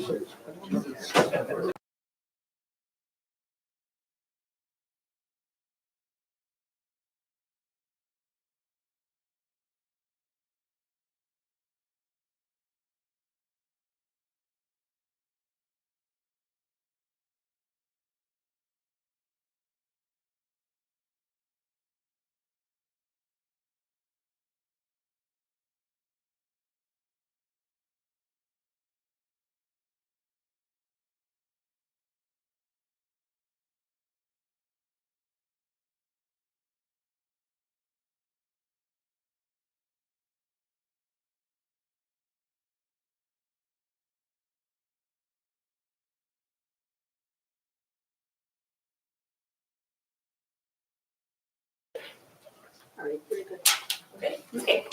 All right, very good. Okay.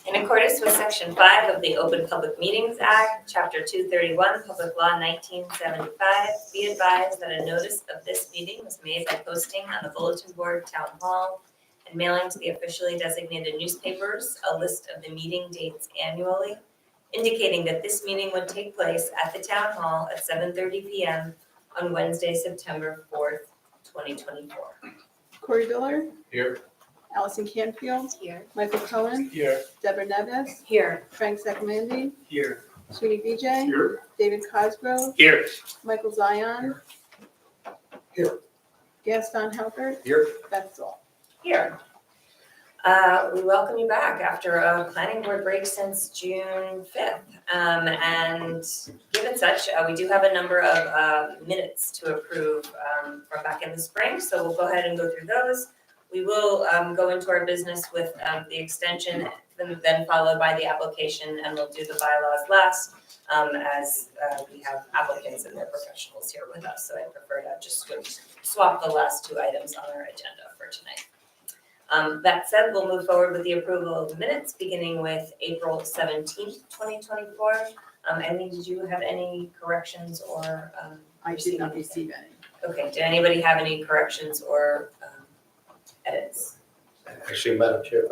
In accordance with Section 5 of the Open Public Meetings Act, Chapter 231, Public Law 1975, be advised that a notice of this meeting was made by posting on the bulletin board, Town Hall, and mailing to the officially designated newspapers a list of the meeting dates annually, indicating that this meeting would take place at the Town Hall at 7:30 p.m. on Wednesday, September 4th, 2024. Corey Diller, Here. Allison Canfield, Here. Michael Cohen, Here. Deborah Neves, Here. Frank Sacramandi, Here. Sweetie Vijay, Here. David Cosgrove, Here. Michael Zion, Here. Gaston Halbert, Here. that's all. Here. We welcome you back after a planning board break since June 5th. And given such, we do have a number of minutes to approve from back in the spring, so we'll go ahead and go through those. We will go into our business with the extension, then followed by the application, and we'll do the bylaws last, as we have applicants and their professionals here with us, so I prefer to just swap the last two items on our agenda for tonight. That said, we'll move forward with the approval of the minutes, beginning with April 17th, 2024. Eileen, did you have any corrections or? I did not receive any. Okay, did anybody have any corrections or edits? Actually, Madam Chair,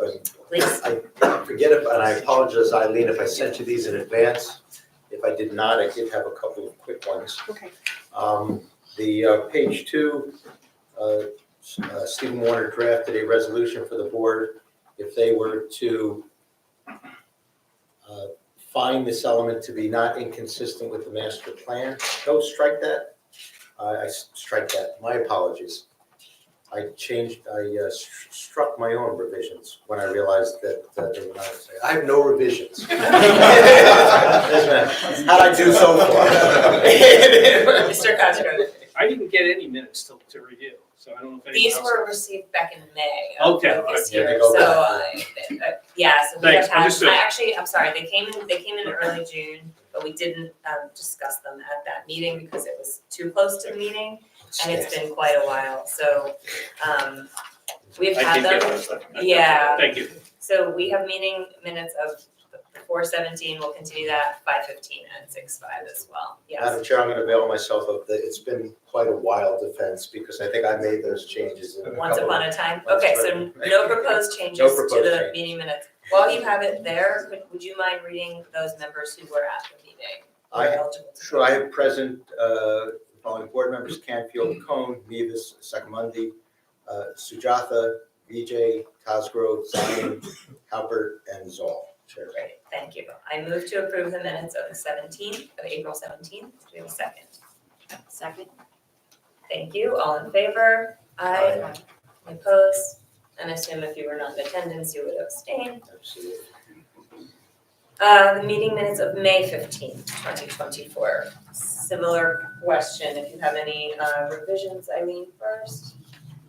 Please. I forget it, and I apologize, Eileen, if I sent you these in advance. If I did not, I did have a couple of quick ones. Okay. The page 2, Stephen Warner drafted a resolution for the board. If they were to find this element to be not inconsistent with the master plan, no, strike that. I strike that, my apologies. I struck my own revisions when I realized that they were not. I have no revisions. How'd I do so far? Mr. Cosgrove. I didn't get any minutes to review, so I don't know if anyone These else. were received back in May of Okay, this yeah, they year, go so, back. yeah, so we Thanks, have had, understood. I'm sorry, they came in early June, but we didn't discuss them at that meeting because it was too close to the meeting, and it's been quite a while, so, we've I had did get them. those, though. Yeah. Thank you. So we have meeting minutes of 4:17, we'll continue that, 5:15 and 6:05 as well, yes. Madam Chair, I'm going to avail myself of the, it's been quite a wild defense because I think I made those changes. In Once couple upon of- a time, That's okay, so right. no proposed changes No to proposed the changes. meeting minutes. While you have it there, would you mind reading those members who were at the meeting? Who are eligible to Sure, I have present the following board members: Canfield, Cone, Nevis, Sacramandi, Sujatha, Vijay, Cosgrove, Zion, Halbert, and Zoll. Chair. Great, thank you. I move to approve the minutes of April 17th. Do we have a second? Second. Thank you. All in favor? Aye. Opposed? And I assume if you were not in attendance, you would abstain. Absolutely. The meeting minutes of May 15th, 2024. Similar question, if you have any revisions, Eileen, first?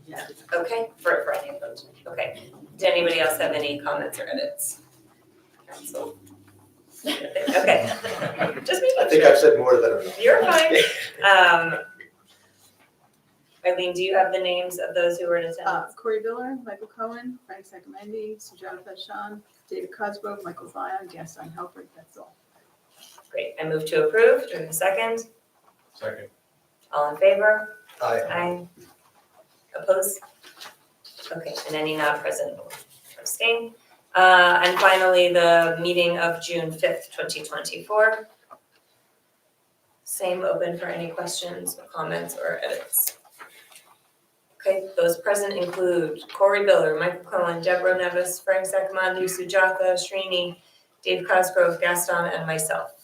Yeah. Okay, for any of those. Okay. Did anybody else have any comments or edits? Council? Okay. Just I making think sure. I've said more than enough. You're fine. Eileen, do you have the names of those who were in attendance? Corey Diller, Michael Cohen, Frank Sacramandi, Sujatha Shan, David Cosgrove, Michael Zion, Gaston Halbert, that's all. Great, I move to approve. Do we have a second? Second. All in favor? Aye. Aye. Opposed? Okay, and any not present will abstain. And finally, the meeting of June 5th, 2024. Same open for any questions, comments, or edits. Okay, those present include Corey Biller, Michael Cohen, Deborah Nevis, Frank Zakamandu, Sujatha, Srini, Dave Cosgrove, Gaston, and myself.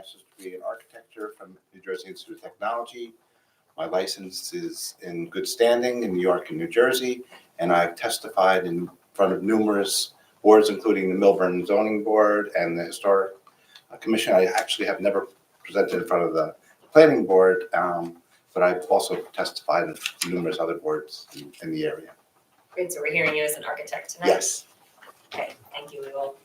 master's degree in architecture from New Jersey Institute of Technology. My license is in good standing in New York and New Jersey, and I've testified in front of numerous boards, including the Millburn Zoning Board and the Historic Commission. I actually have never presented in front of the Planning Board, but I've also testified in numerous other boards in the area. Great, so we're hearing you as an architect tonight? Yes, Okay, thank you. We will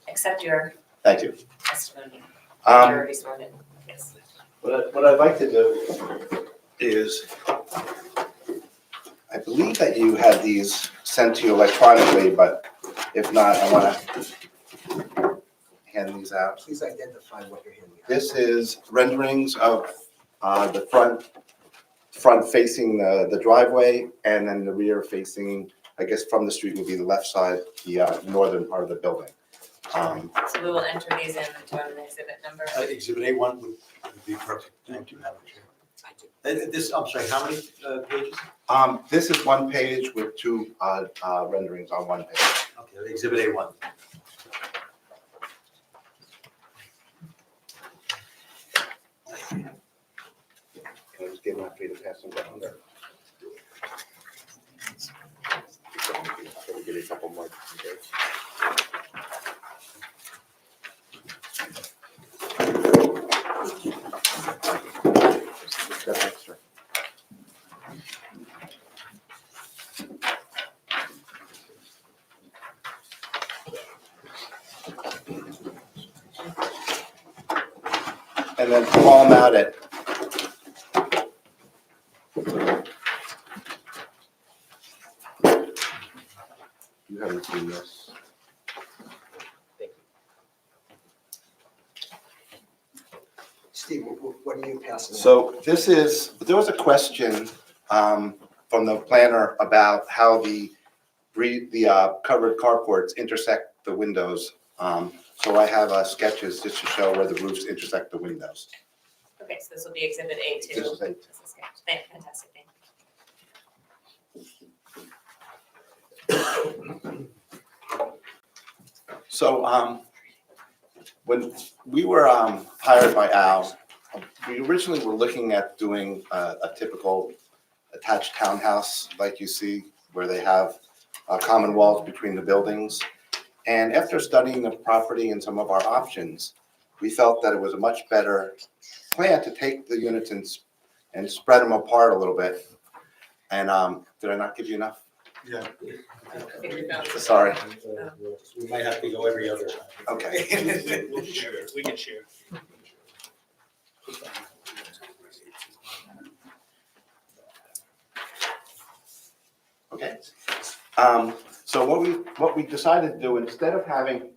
accept your thank you. testimony. You're already sworn in. Yes. What I'd like to do is, I believe that you had these sent to you electronically, but if not, I want to hand these out. Please identify what you're handing out. This is renderings of the front facing the driveway, and then the rear facing, I guess from the street would be the left side, the northern part of the building. So we will enter these in to an exhibit number. Exhibit A1 would be perfect. Thank you, Madam Chair. This, I'm sorry, how many pages? This is one page with two renderings on one page. Okay, Exhibit A1. Can I just give them for you to pass them down there? Give you a couple more. That's extra. And then call them out at. You haven't seen this. Steve, what are you passing out? So there was a question from the planner about how the covered carports intersect the windows. So I have sketches just to show where the roofs intersect the windows. Okay, so this will be exhibit A2. This is A2. This is good. Fantastic, thank you. So when we were hired by Al, we originally were looking at doing a typical attached townhouse like you see, where they have common walls between the buildings. And after studying the property and some of our options, we felt that it was a much better plan to take the units and spread them apart a little bit. And did I not give you enough? Yeah. Sorry. We might have to go every other time. Okay. We'll share. We can share. Okay. So what we decided to do, instead of having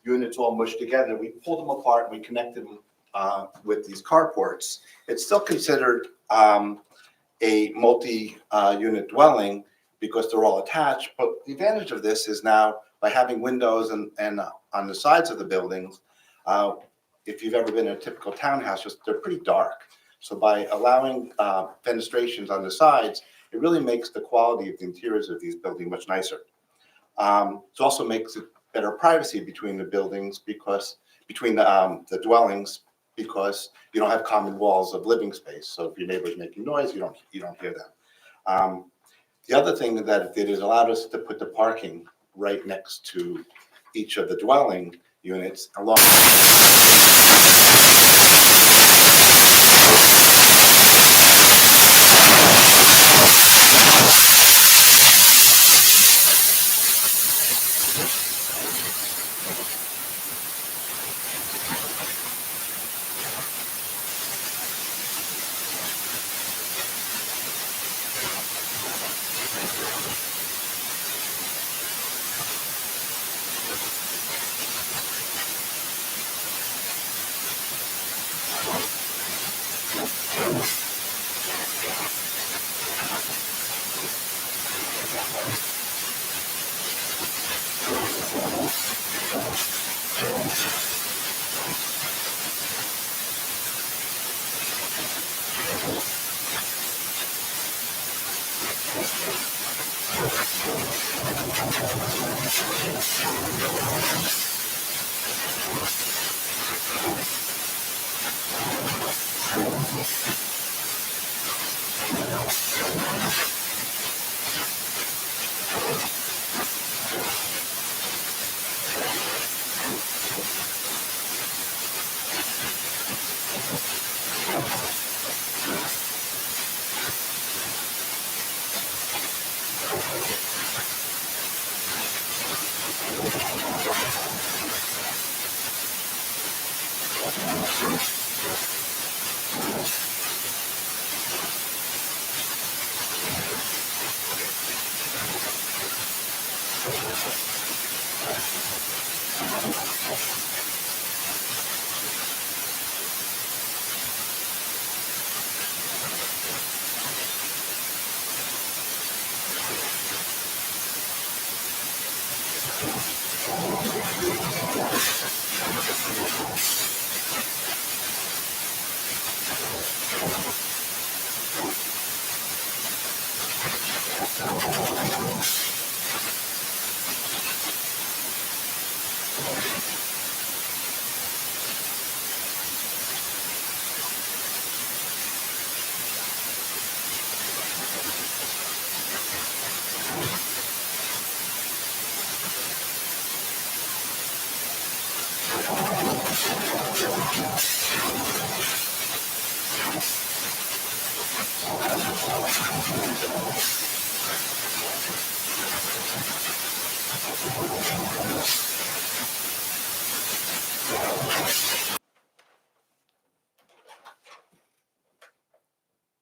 units all mushed together, we pulled them apart and we connected them with these carports. It's still considered a multi-unit dwelling because they're all attached, but the advantage of this is now by having windows and on the sides of the buildings, if you've ever been in a typical townhouse, they're pretty dark. So by allowing fenestrations on the sides, it really makes the quality of the interiors of these buildings much nicer. It also makes it better privacy between the buildings because between the dwellings, because you don't have common walls of living space. So if your neighbor's making noise, you don't hear them. The other thing that it did is allowed us to put the parking right next to each of the dwelling units along.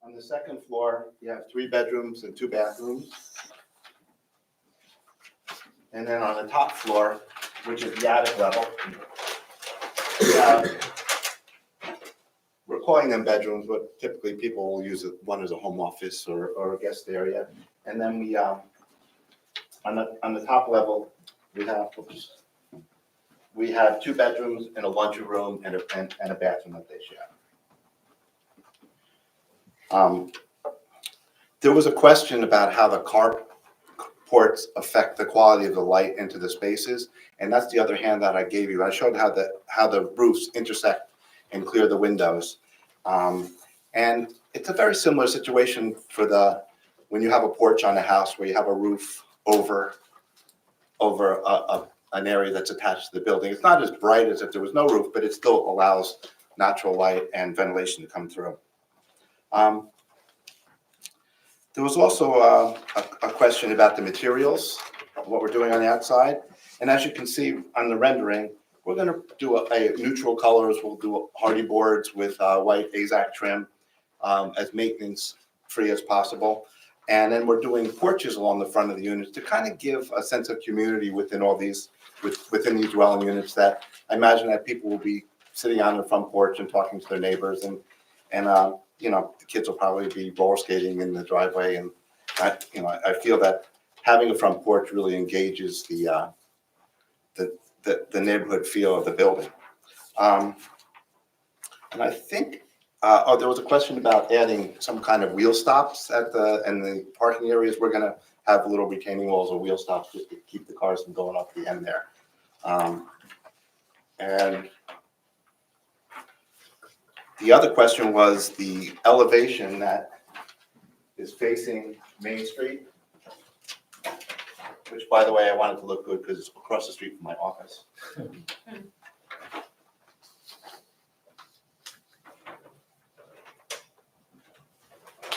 On the second floor, you have 3 bedrooms and 2 bathrooms. And then on the top floor, which is the attic level, we're calling them bedrooms, but typically people will use one as a home office or a guest area. And then we, on the top level, we have 2 bedrooms and a laundry room and a bathroom that they share. There was a question about how the carports affect the quality of the light into the spaces, and that's the other handout I gave you. I showed how the roofs intersect and clear the windows. And it's a very similar situation for when you have a porch on a house where you have a roof over an area that's attached to the building. It's not as bright as if there was no roof, but it still allows natural light and ventilation to come through. There was also a question about the materials, what we're doing on the outside. And as you can see on the rendering, we're going to do a neutral colors. We'll do hardy boards with white AZAC trim as maintenance free as possible. And then we're doing porches along the front of the units to kind of give a sense of community within all these, within these dwelling units, that I imagine that people will be sitting on the front porch and talking to their neighbors, and you know, the kids will probably be roller skating in the driveway. And I feel that having a front porch really engages the neighborhood feel of the building. And I think, there was a question about adding some kind of wheel stops in the parking areas. We're gonna have little retaining walls or wheel stops just to keep the cars from going off the end there. And the other question was the elevation that is facing Main Street, which, by the way, I wanted to look good because it's across the street from my office.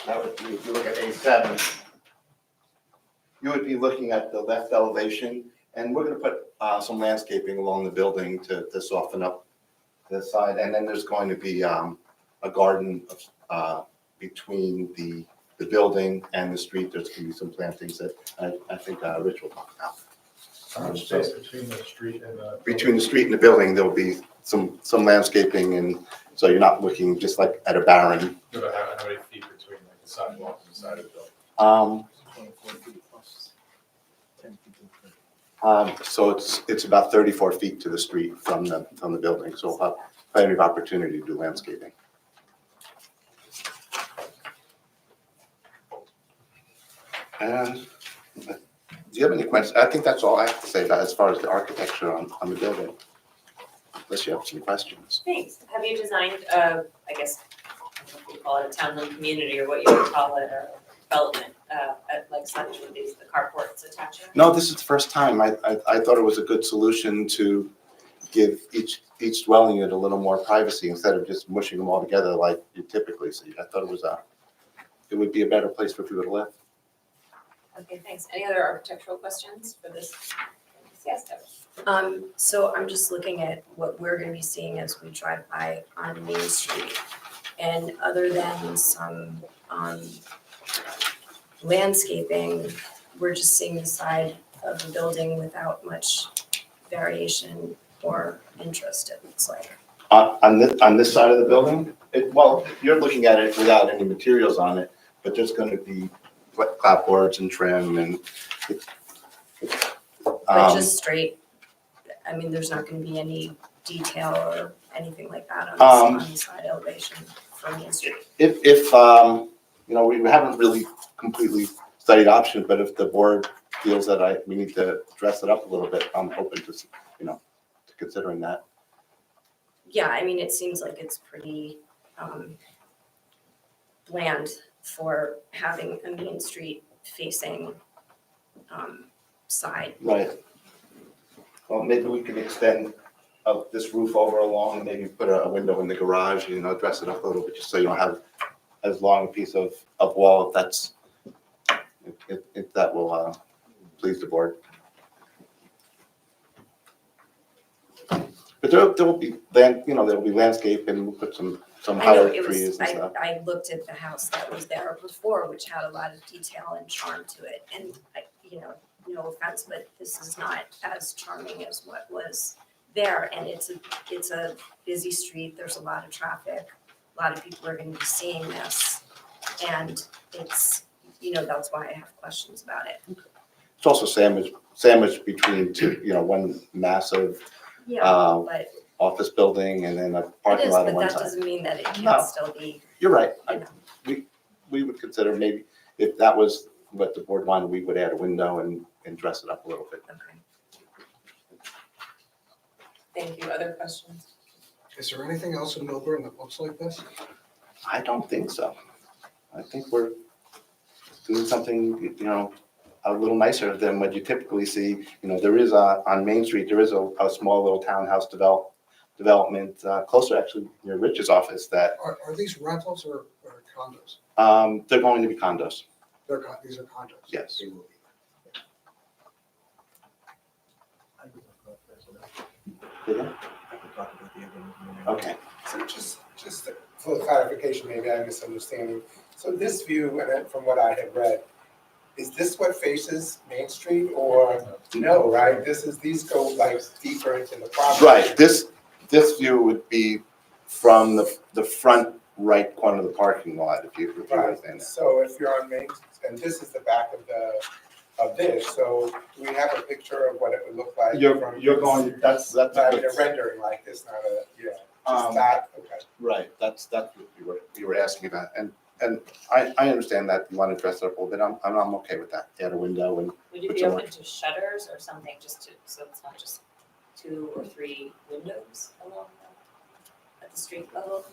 That would be, if you look at A7, you would be looking at the left elevation, and we're going to put some landscaping along the building to soften up the side. And then there's going to be a garden between the building and the street. There's going to be some plantings that I think Rich will talk about. Space between the street and the. Between the street and the building, there'll be some landscaping, and so you're not looking just like at a barren. How many feet between like the sidewalk and the side of the building? 24 feet plus 10 feet. So it's about 34 feet to the street from the building, so we'll have plenty of opportunity to do landscaping. And do you have any questions? I think that's all I have to say about as far as the architecture on the building, unless you have some questions. Thanks. Have you designed, I guess, if you call it a townhome community or what you would call it, or development, like such with these, the carports attaching. No, this is the first time. I thought it was a good solution to give each dwelling unit a little more privacy instead of just mushing them all together like you typically see. I thought it would be a better place for people to live. Okay, thanks. Any other architectural questions for this? Yes, Deborah. So I'm just looking at what we're gonna be seeing as we drive by on Main Street. And other than some, landscaping, we're just seeing the side of the building without much variation or interest, it looks like. On this side of the building, well, you're looking at it without any materials on it, but there's going to be clapboards and trim and. But just straight, I mean, there's not gonna be any detail or anything like that on the side elevation from Main Street. If we haven't really completely studied options, but if the board feels that we need to dress it up a little bit, I'm open to, to considering that. Yeah, I mean, it seems like it's pretty bland for having a Main Street facing side. Right. Well, maybe we can extend this roof over along, maybe put a window in the garage, dress it up a little bit, just so you don't have as long a piece of wall, if that will please the board. But there will be landscape, and we'll put some I know higher it trees was, and stuff. I looked at the house that was there before, which had a lot of detail and charm to it. And, no offense, but this is not as charming as what was there. And it's a busy street, there's a lot of traffic, a lot of people are gonna be seeing this. And it's, that's why I have questions about it. It's also sandwiched between two, one massive Yeah, but office building and then a it parking is, lot on but one that side. doesn't mean that it No. can't still be, You're right. you know. We would consider maybe if that was what the board wanted, we would add a window and dress it up a little bit. Okay. Thank you. Other questions? Is there anything else in Millburn that looks like this? I don't think so. I think we're doing something, a little nicer than what you typically see. There is on Main Street, there is a small little townhouse development closer actually near Rich's office that Are these rentals or condos? they're going to be condos. These are condos? Yes. They will be. Yeah. Okay. So just for clarification, maybe I'm misunderstanding. So this view, and from what I have read, is this what faces Main Street or no, right? These go like deeper into the property. Right. This view would be from the front right corner of the parking lot, if you Right, understand that. so if you're on Main, and this is the back of this, so do we have a picture of what it would look like? You're going, that's. I mean, a rendering like this, not just that, okay. Right, that's what you were asking about, and I understand that you want to dress it up a little bit, I'm okay with that, add a window and. Would you Which be one? open to shutters or something so it's not just 2 or 3 windows at the street level?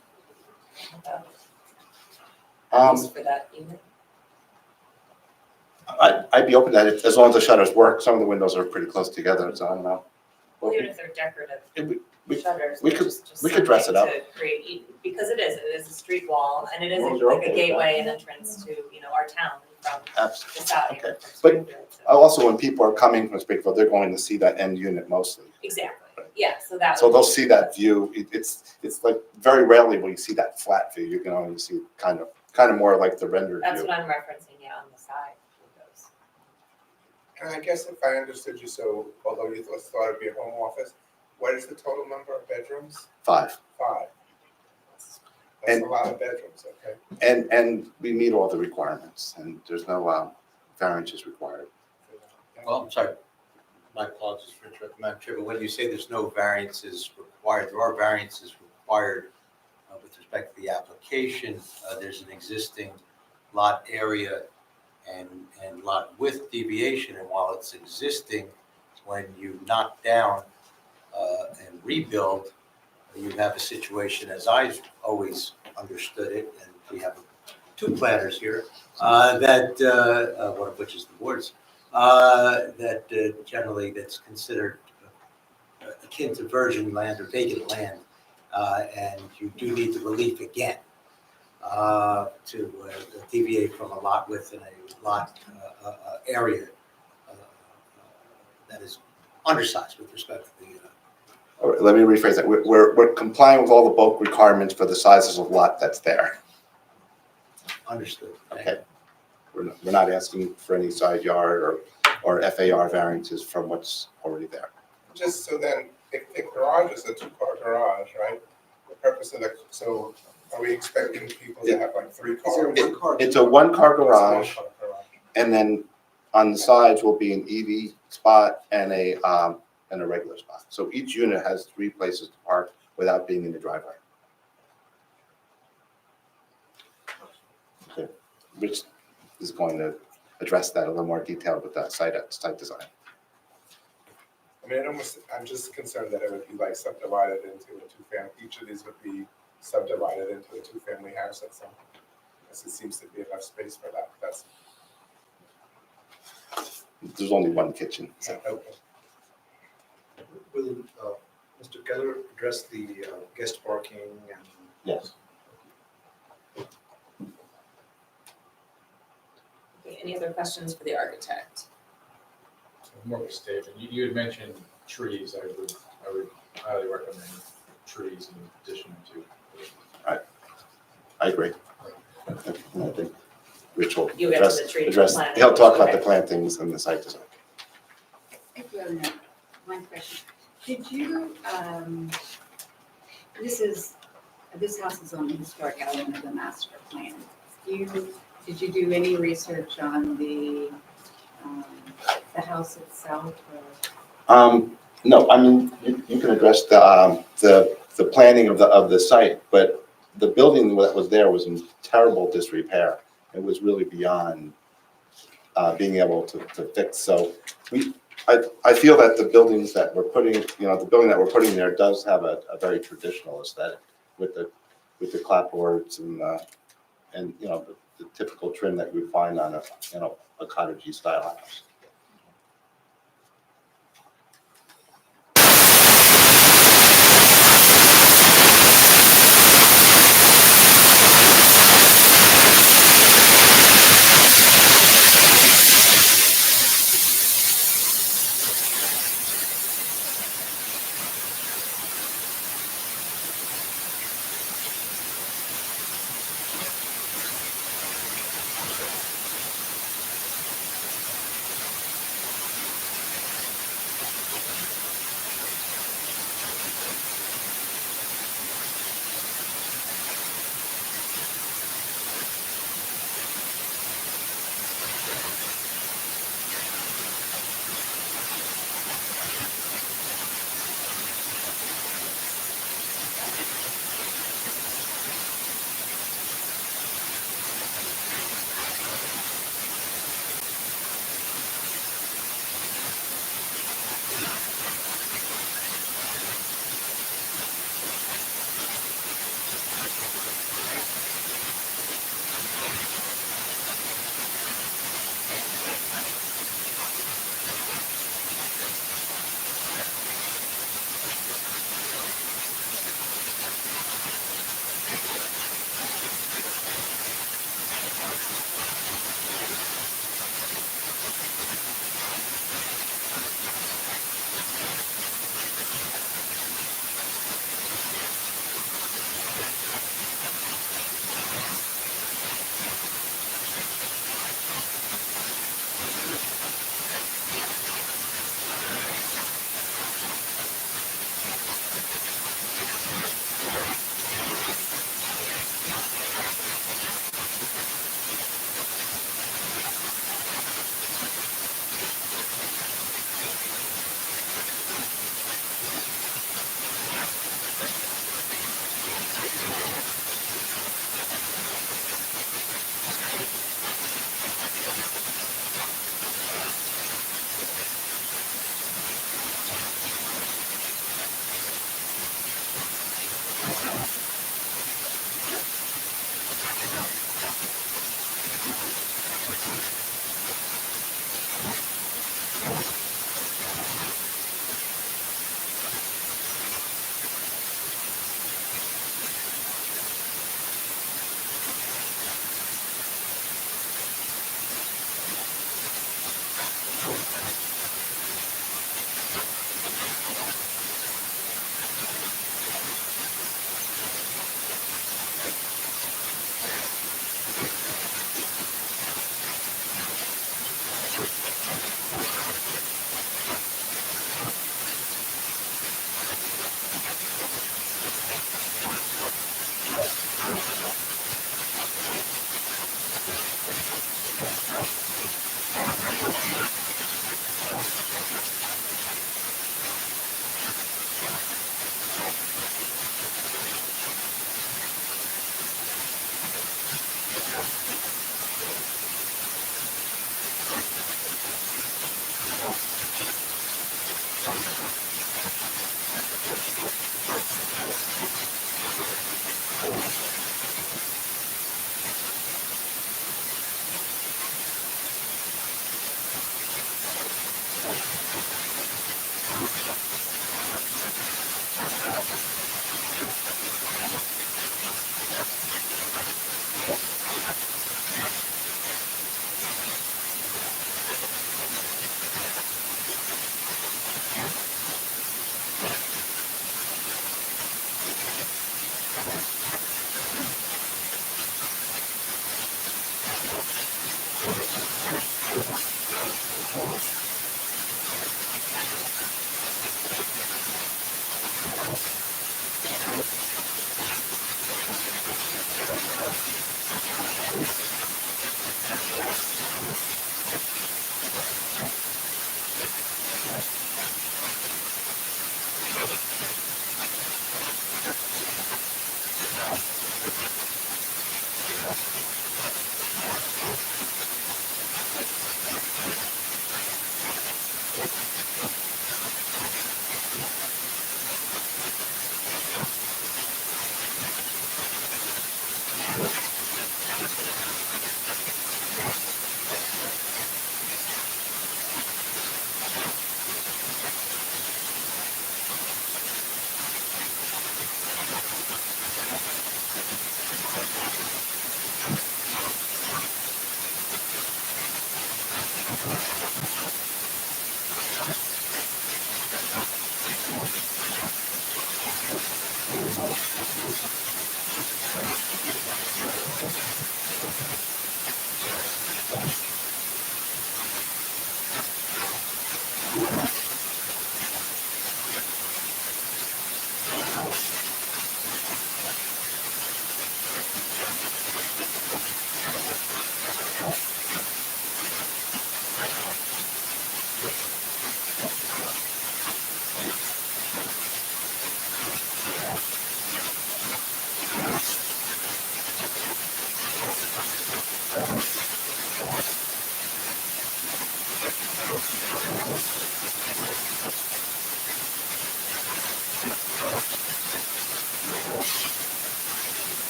At least for that unit? I'd be open to that, as long as the shutters work, some of the windows are pretty close together, so I don't know. Well, even if they're decorative we- shutters, we they're could- just we could dress it something to create, because it is a street wall, and it is Well, you're like okay a with that. gateway and entrance to, our town from the Absolutely. south. Okay. from But- Springfield, so- Also, when people are coming from Springfield, they're going to see that end unit mostly. Exactly, yeah, so that So would. they'll see that view. It's like very rarely will you see that flat view. You can only see kind of more like the rendered That's view. what I'm referencing, on the side windows. And I guess if I understood you, so although you thought it'd be a home office, what is the total number of bedrooms? 5. 5. That's And- a lot of bedrooms, okay. And we meet all the requirements and there's no variances required. Well, I'm sorry, my apologies for interrupting, Madam Chair, but when you say there's no variances required, there are variances required with respect to the application. There's an existing lot area and lot width deviation, and while it's existing, when you knock down and rebuild, you have a situation, as I always understood it, and we have two planners here, one of which is the board's, that generally that's considered akin to virgin land or vacant land, and you do need the relief again to deviate from a lot width and a lot area that is undersized with respect to the. All right, let me rephrase that. We're complying with all the bulk requirements for the sizes of lot that's there. Understood. Okay. We're not asking for any side yard or FAR variances from what's already there. Just so then, if the garage is a two-car garage, right? The purpose of so are we expecting people to have like 3 cars? Is there one car? It's a one-car It's a garage, one-car garage. and then on the sides will be an EV spot and a regular spot. So each unit has 3 places to park without being in the driveway. Okay. Rich is going to address that in a little more detail with that site design. I mean, I'm just concerned that it would be like subdivided into a two-family, each of these would be subdivided into a two-family house at some point. Because it seems to be enough space for that, that's, There's only one kitchen, so. okay. Will Mr. Keller address the guest parking and? Yes. Okay, any other questions for the architect? More statement, you had mentioned trees, I would highly recommend trees in addition to. I agree. I think Rich will You answer the tree plan. he'll talk about the Okay. plantings and the site design. If you have one question, did you, this house is on the historic element of the master plan. Did you do any research on the house itself or? No, I mean, you can address the planning of the site, but the building that was there was in terrible disrepair. It was really beyond being able to fix. So I feel that the buildings that we're putting, the building that we're putting there does have a very traditional aesthetic with the clapboards and the typical trim that we find on a cottagey style house.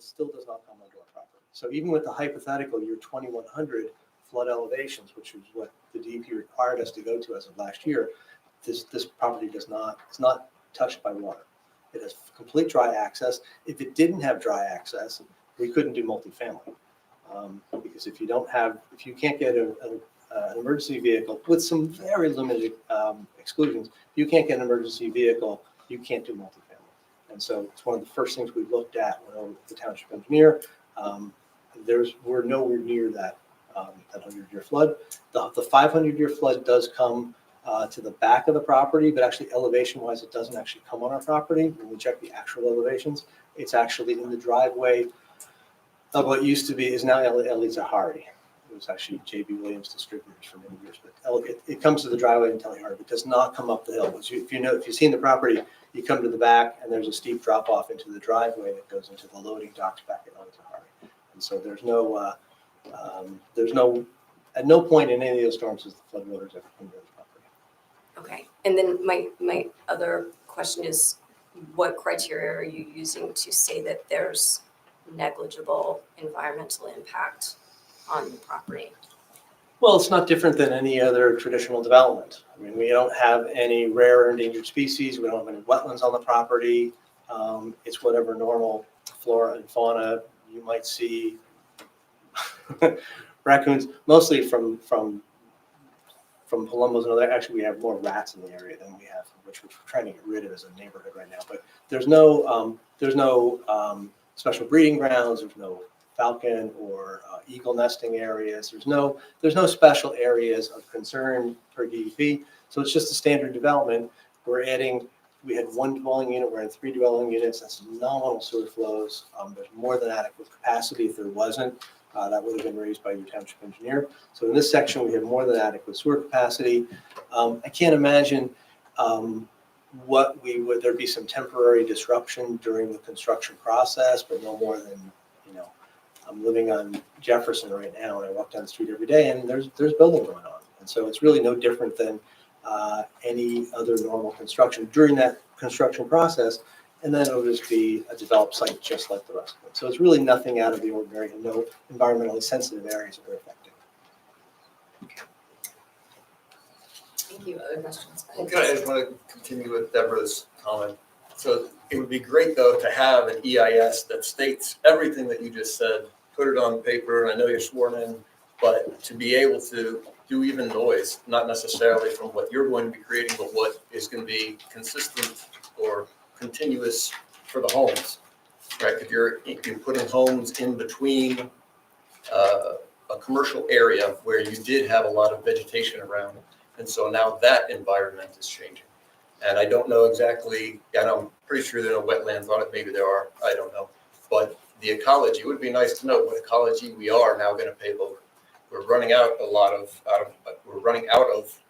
it still does not come onto our property. So even with the hypothetical year 2100 flood elevations, which is what the DEP required us to go to as of last year, this property is not touched by water. It has complete dry access. If it didn't have dry access, we couldn't do multifamily. Because if you can't get an emergency vehicle with some very limited exclusions, if you can't get an emergency vehicle, you can't do multifamily. And so it's one of the first things we looked at when I was the township engineer. We're nowhere near that 100-year flood. The 500-year flood does come to the back of the property, but actually elevation-wise, it doesn't actually come on our property. When we check the actual elevations, it's actually in the driveway of what used to be is now Ellie Zahari. It was actually J.B. Williams Distributors for many years, but it comes to the driveway in Telly Harbor. It does not come up the hill. If you've seen the property, you come to the back and there's a steep drop off into the driveway that goes into the loading docks back at Ellie Zahari. And so at no point in any of those storms has the flood waters ever come to the property. Okay, and then my other question is, what criteria are you using to say that there's negligible environmental impact on the property? Well, it's not different than any other traditional development. I mean, we don't have any rare or endangered species. We don't have any wetlands on the property. It's whatever normal flora and fauna you might see. Raccoons, mostly from Columbus and other. Actually, we have more rats in the area than we have, which we're trying to get rid of as a neighborhood right now. But there's no special breeding grounds. There's no falcon or eagle nesting areas. There's no special areas of concern per DEP. So it's just a standard development. We're adding we had one dwelling unit, we're in 3 dwelling units, that's nominal sewer flows. There's more than adequate capacity. If there wasn't, that would have been raised by your township engineer. So in this section, we have more than adequate sewer capacity. I can't imagine there'd be some temporary disruption during the construction process, but no more than, I'm living on Jefferson right now, and I walk down the street every day, and there's building going on. And so it's really no different than any other normal construction during that construction process, and then it'll just be a developed site just like the rest of it. So it's really nothing out of the ordinary, and no environmentally sensitive areas that are affected. Thank you. Other questions? Okay, I just want to continue with Deborah's comment. So it would be great, though, to have an EIS that states everything that you just said, put it on paper, and I know you're sworn in, but to be able to do even noise, not necessarily from what you're going to be creating, but what is going to be consistent or continuous for the homes, right? If you're putting homes in between a commercial area where you did have a lot of vegetation around, and so now that environment is changing. And I don't know exactly, I'm pretty sure there are no wetlands on it, maybe there are, I don't know. But the ecology, it would be nice to know what ecology we are now going to pave over. We're running out of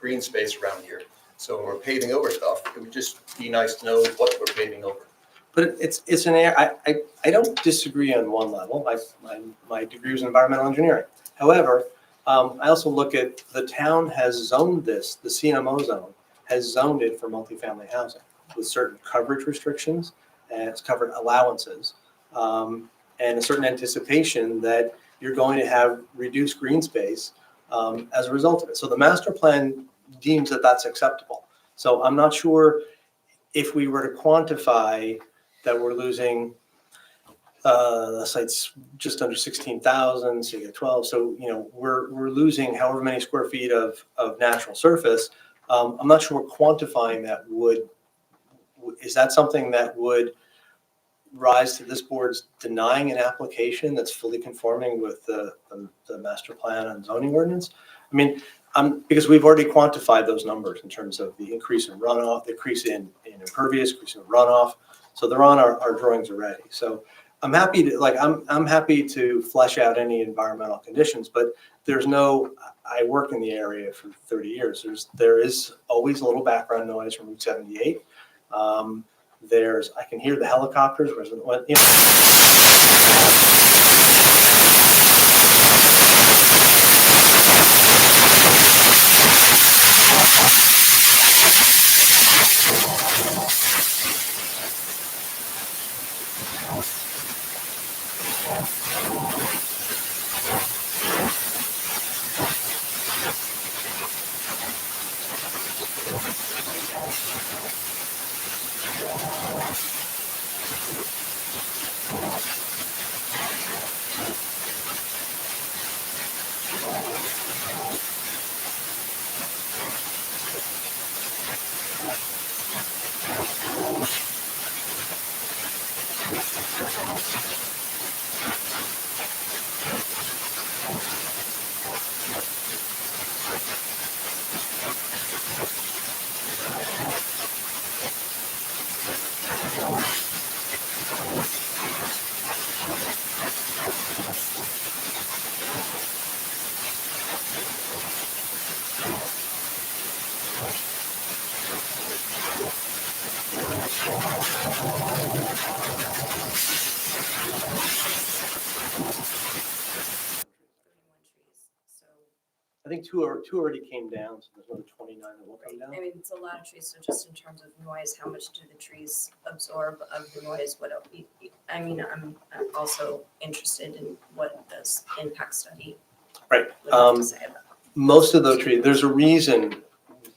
green space around here. So when we're paving over stuff, it would just be nice to know what we're paving over. But it's an area, I don't disagree on one level. My degree was in environmental engineering. However, I also look at the town has zoned this, the CMO zone has zoned it for multifamily housing with certain coverage restrictions and it's covered allowances and a certain anticipation that you're going to have reduced green space as a result of it. So the master plan deems that that's acceptable. So I'm not sure if we were to quantify that we're losing the site's just under 16,000, so you get 12. So, we're losing however many square feet of natural surface. I'm not sure what quantifying that is that something that would rise to this board's denying an application that's fully conforming with the master plan and zoning ordinance? I mean, because we've already quantified those numbers in terms of the increase in runoff, the increase in impervious, increase in runoff. So they're on our drawings already. So I'm happy to I'm happy to flesh out any environmental conditions, but I work in the area for 30 years. There is always a little background noise from Route 78. I can hear the helicopters. I think two already came down, so there's another 29 that will come down. I mean, it's a lot of trees, so just in terms of noise, how much do the trees absorb of the noise? I'm also interested in what this impact study Right. would have to say about it. Most of those trees, there's a reason,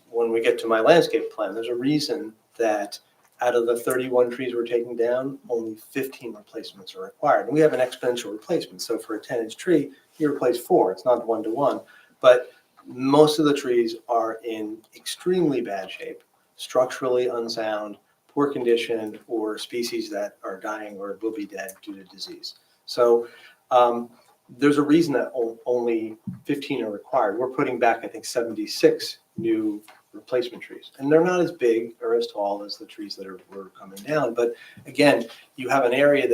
when we get to my landscape plan, there's a reason that out of the 31 trees we're taking down, only 15 replacements are required. And we have an exponential replacement. So for a 10-inch tree, you replace 4. It's not 1-to-1. But most of the trees are in extremely bad shape, structurally unsound, poor condition, or species that are dying or will be dead due to disease. So there's a reason that only 15 are required. We're putting back, I think, 76 new replacement trees. And they're not as big or as tall as the trees that were coming down. But again, you have an area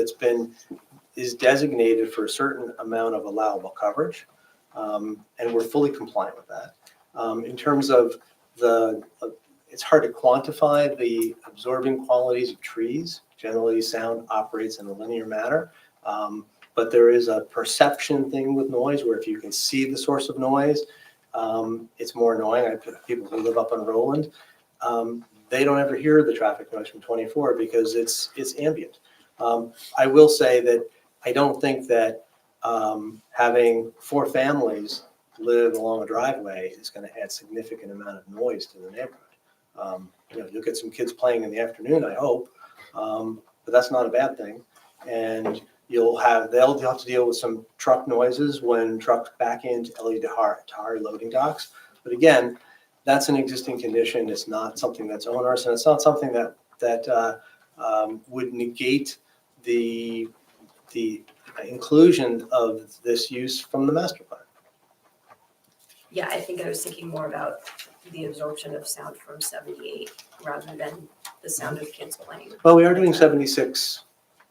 is designated for a certain amount of allowable coverage. And we're fully compliant with that. In terms of it's hard to quantify the absorbing qualities of trees. Generally, sound operates in a linear manner. But there is a perception thing with noise where if you can see the source of noise, it's more annoying. People who live up on Roland, they don't ever hear the traffic noise from 24 because it's ambient. I will say that I don't think that having 4 families live along a driveway is going to add significant amount of noise to the neighborhood. You'll get some kids playing in the afternoon, I hope, but that's not a bad thing. And they'll have to deal with some truck noises when trucks back into Ellie Tahari loading docks. But again, that's an existing condition. It's not something that's onerous, and it's not something that would negate the inclusion of this use from the master plan. Yeah, I think I was thinking more about the absorption of sound from 78 rather than the sound of kids playing. Well, we are doing 76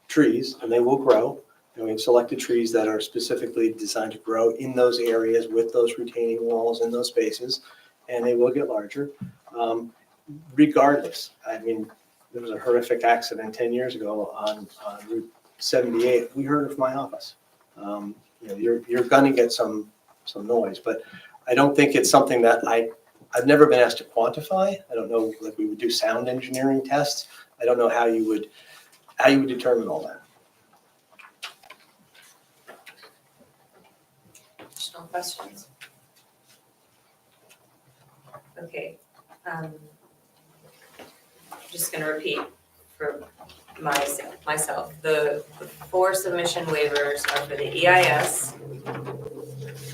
trees, and they will grow. And we have selected trees that are specifically designed to grow in those areas with those retaining walls in those spaces, and they will get larger. Regardless, I mean, there was a horrific accident 10 years ago on Route 78. We heard it from my office. You're going to get some noise, but I don't think it's something that I've never been asked to quantify. I don't know, like we would do sound engineering tests. I don't know how you would determine all that. Additional questions? Okay. Just going to repeat for myself. The 4 submission waivers are for the EIS,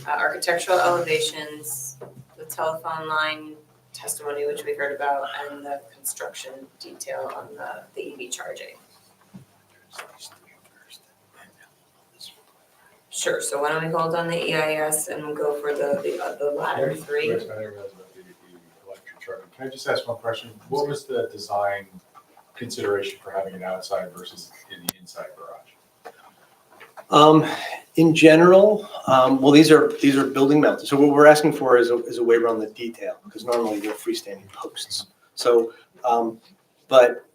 architectural elevations, the telephone line testimony, which we heard about, and the construction detail on the EV charging. Sure, so why don't we hold on the EIS and go for the latter 3? I didn't realize about the electric charging. Can I just ask one question? What was the design consideration for having it outside versus in the inside garage? In general, well, these are building mounted. So what we're asking for is a waiver on the detail, because normally they're freestanding posts. So, but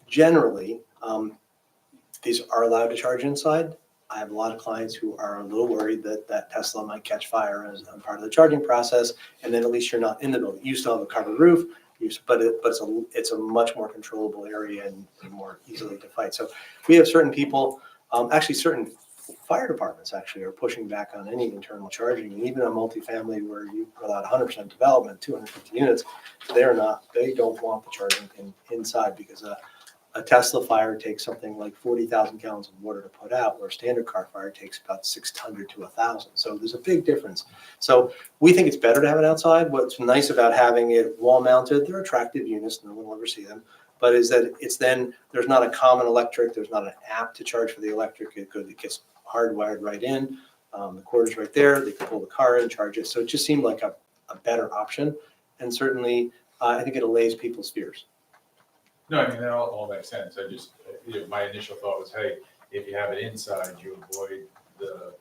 generally, these are allowed to charge inside. I have a lot of clients who are a little worried that Tesla might catch fire as part of the charging process, and then at least you're not in the building. You still have a covered roof, but it's a much more controllable area and more easily to fight. So we have certain people, actually certain fire departments actually are pushing back on any internal charging, and even a multifamily where you allow 100% development, 250 units, they don't want the charging inside because a Tesla fire takes something like 40,000 gallons of water to put out, where a standard car fire takes about 600 to 1,000. So there's a big difference. So we think it's better to have it outside. What's nice about having it wall mounted, they're attractive units, no one will ever see them, but is that there's not a common electric, there's not an app to charge for the electric, it gets hardwired right in, the cord is right there, they can pull the car in, charge it. So it just seemed like a better option, and certainly I think it allays people's fears. No, I mean, that all makes sense. I just, my initial thought was, hey, if you have it inside, you avoid the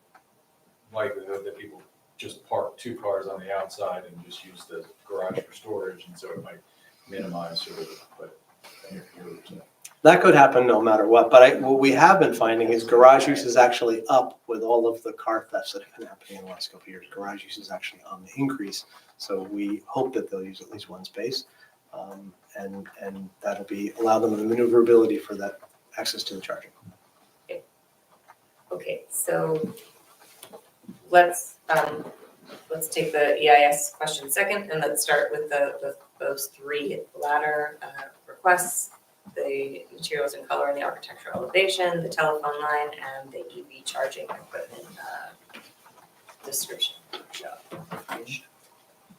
likelihood that people just park 2 cars on the outside and just use the garage for storage, and so it might minimize sort of, but That could happen no matter what, but what we have been finding is garage use is actually up with all of the car thefts that have been happening in the last couple of years. Garage use is actually on the increase, so we hope that they'll use at least 1 space. And that'll allow them the maneuverability for that access to the charging. Okay, so let's take the EIS question second, and let's start with those 3 latter requests: the materials and color and the architectural elevation, the telephone line, and the EV charging equipment description.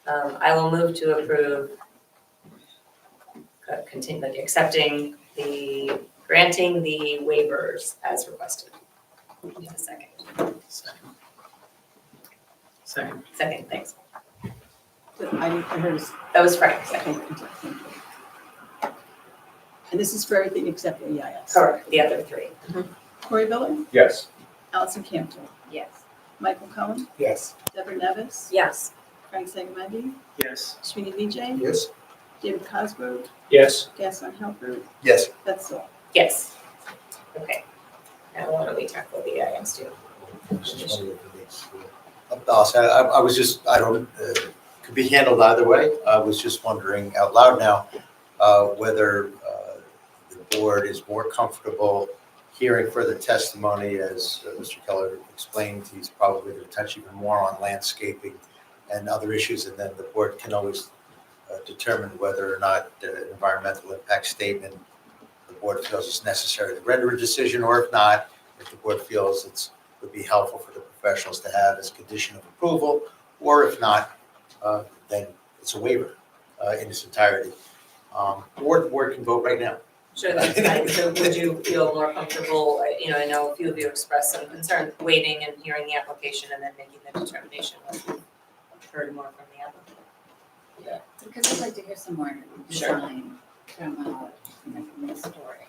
I will move to approve granting the waivers as requested. We have a second. Second, thanks. I heard, That was Frank, second. okay. And this is for everything except the EIS. Correct, the other three. Corey Miller, Yes. Allison Campbell, Yes. Michael Cohen, Yes. Deborah Nevis, Yes. Frank Segamendi, Yes. Srini Vijay, Yes. David Cosgrove, Yes. Gaston Halbert, Yes. Beth Zoll. Yes. Okay. Now why don't we tackle the EIS too? I was just, I don't, could be handled either way. I was just wondering out loud now whether the board is more comfortable hearing further testimony. As Mr. Keller explained, he's probably going to touch even more on landscaping and other issues, and then the board can always determine whether or not an environmental impact statement the board feels is necessary to render a decision, or if not, if the board feels it would be helpful for the professionals to have as condition of approval, or if not, then it's a waiver in its entirety. Or the board can vote right now. Sure, that's fine. So would you feel more comfortable, I know a few of you expressed some concern, waiting and hearing the application and then making the determination once you've heard more from the applicant? Because I'd like to hear some more Sure. design from the story,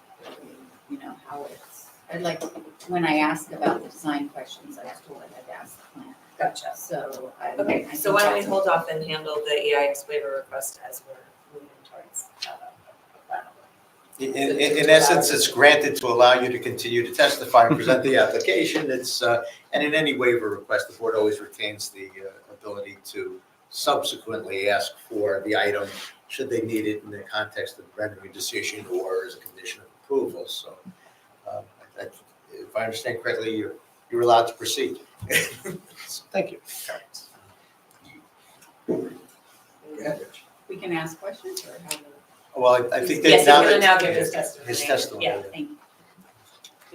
how it's, I'd like, when I ask about the design questions, I would have asked the plan. Gotcha. So. Okay, so why don't we hold off and handle the EIS waiver request as we're moving towards In essence, it's granted to allow you to continue to testify and present the application. It's, and in any waiver request, the board always retains the ability to subsequently ask for the item should they need it in the context of rendering a decision or as a condition of approval. So if I understand correctly, you're allowed to proceed. Thank you. We can ask questions or how? Well, I think Yes, that he's gonna now give his testimony. His testimony. Yeah, Thank you.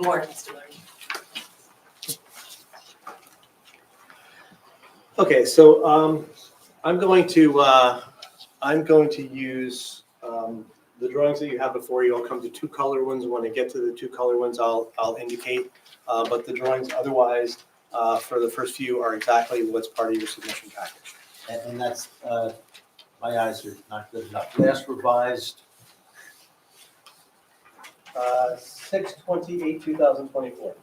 more testimony. Okay, so I'm going to use the drawings that you have before you. I'll come to two color ones. When I get to the two color ones, I'll indicate. But the drawings otherwise for the first few are exactly what's part of your submission package. And that's, my eyes are not good enough. Last revised, 6/28/2024.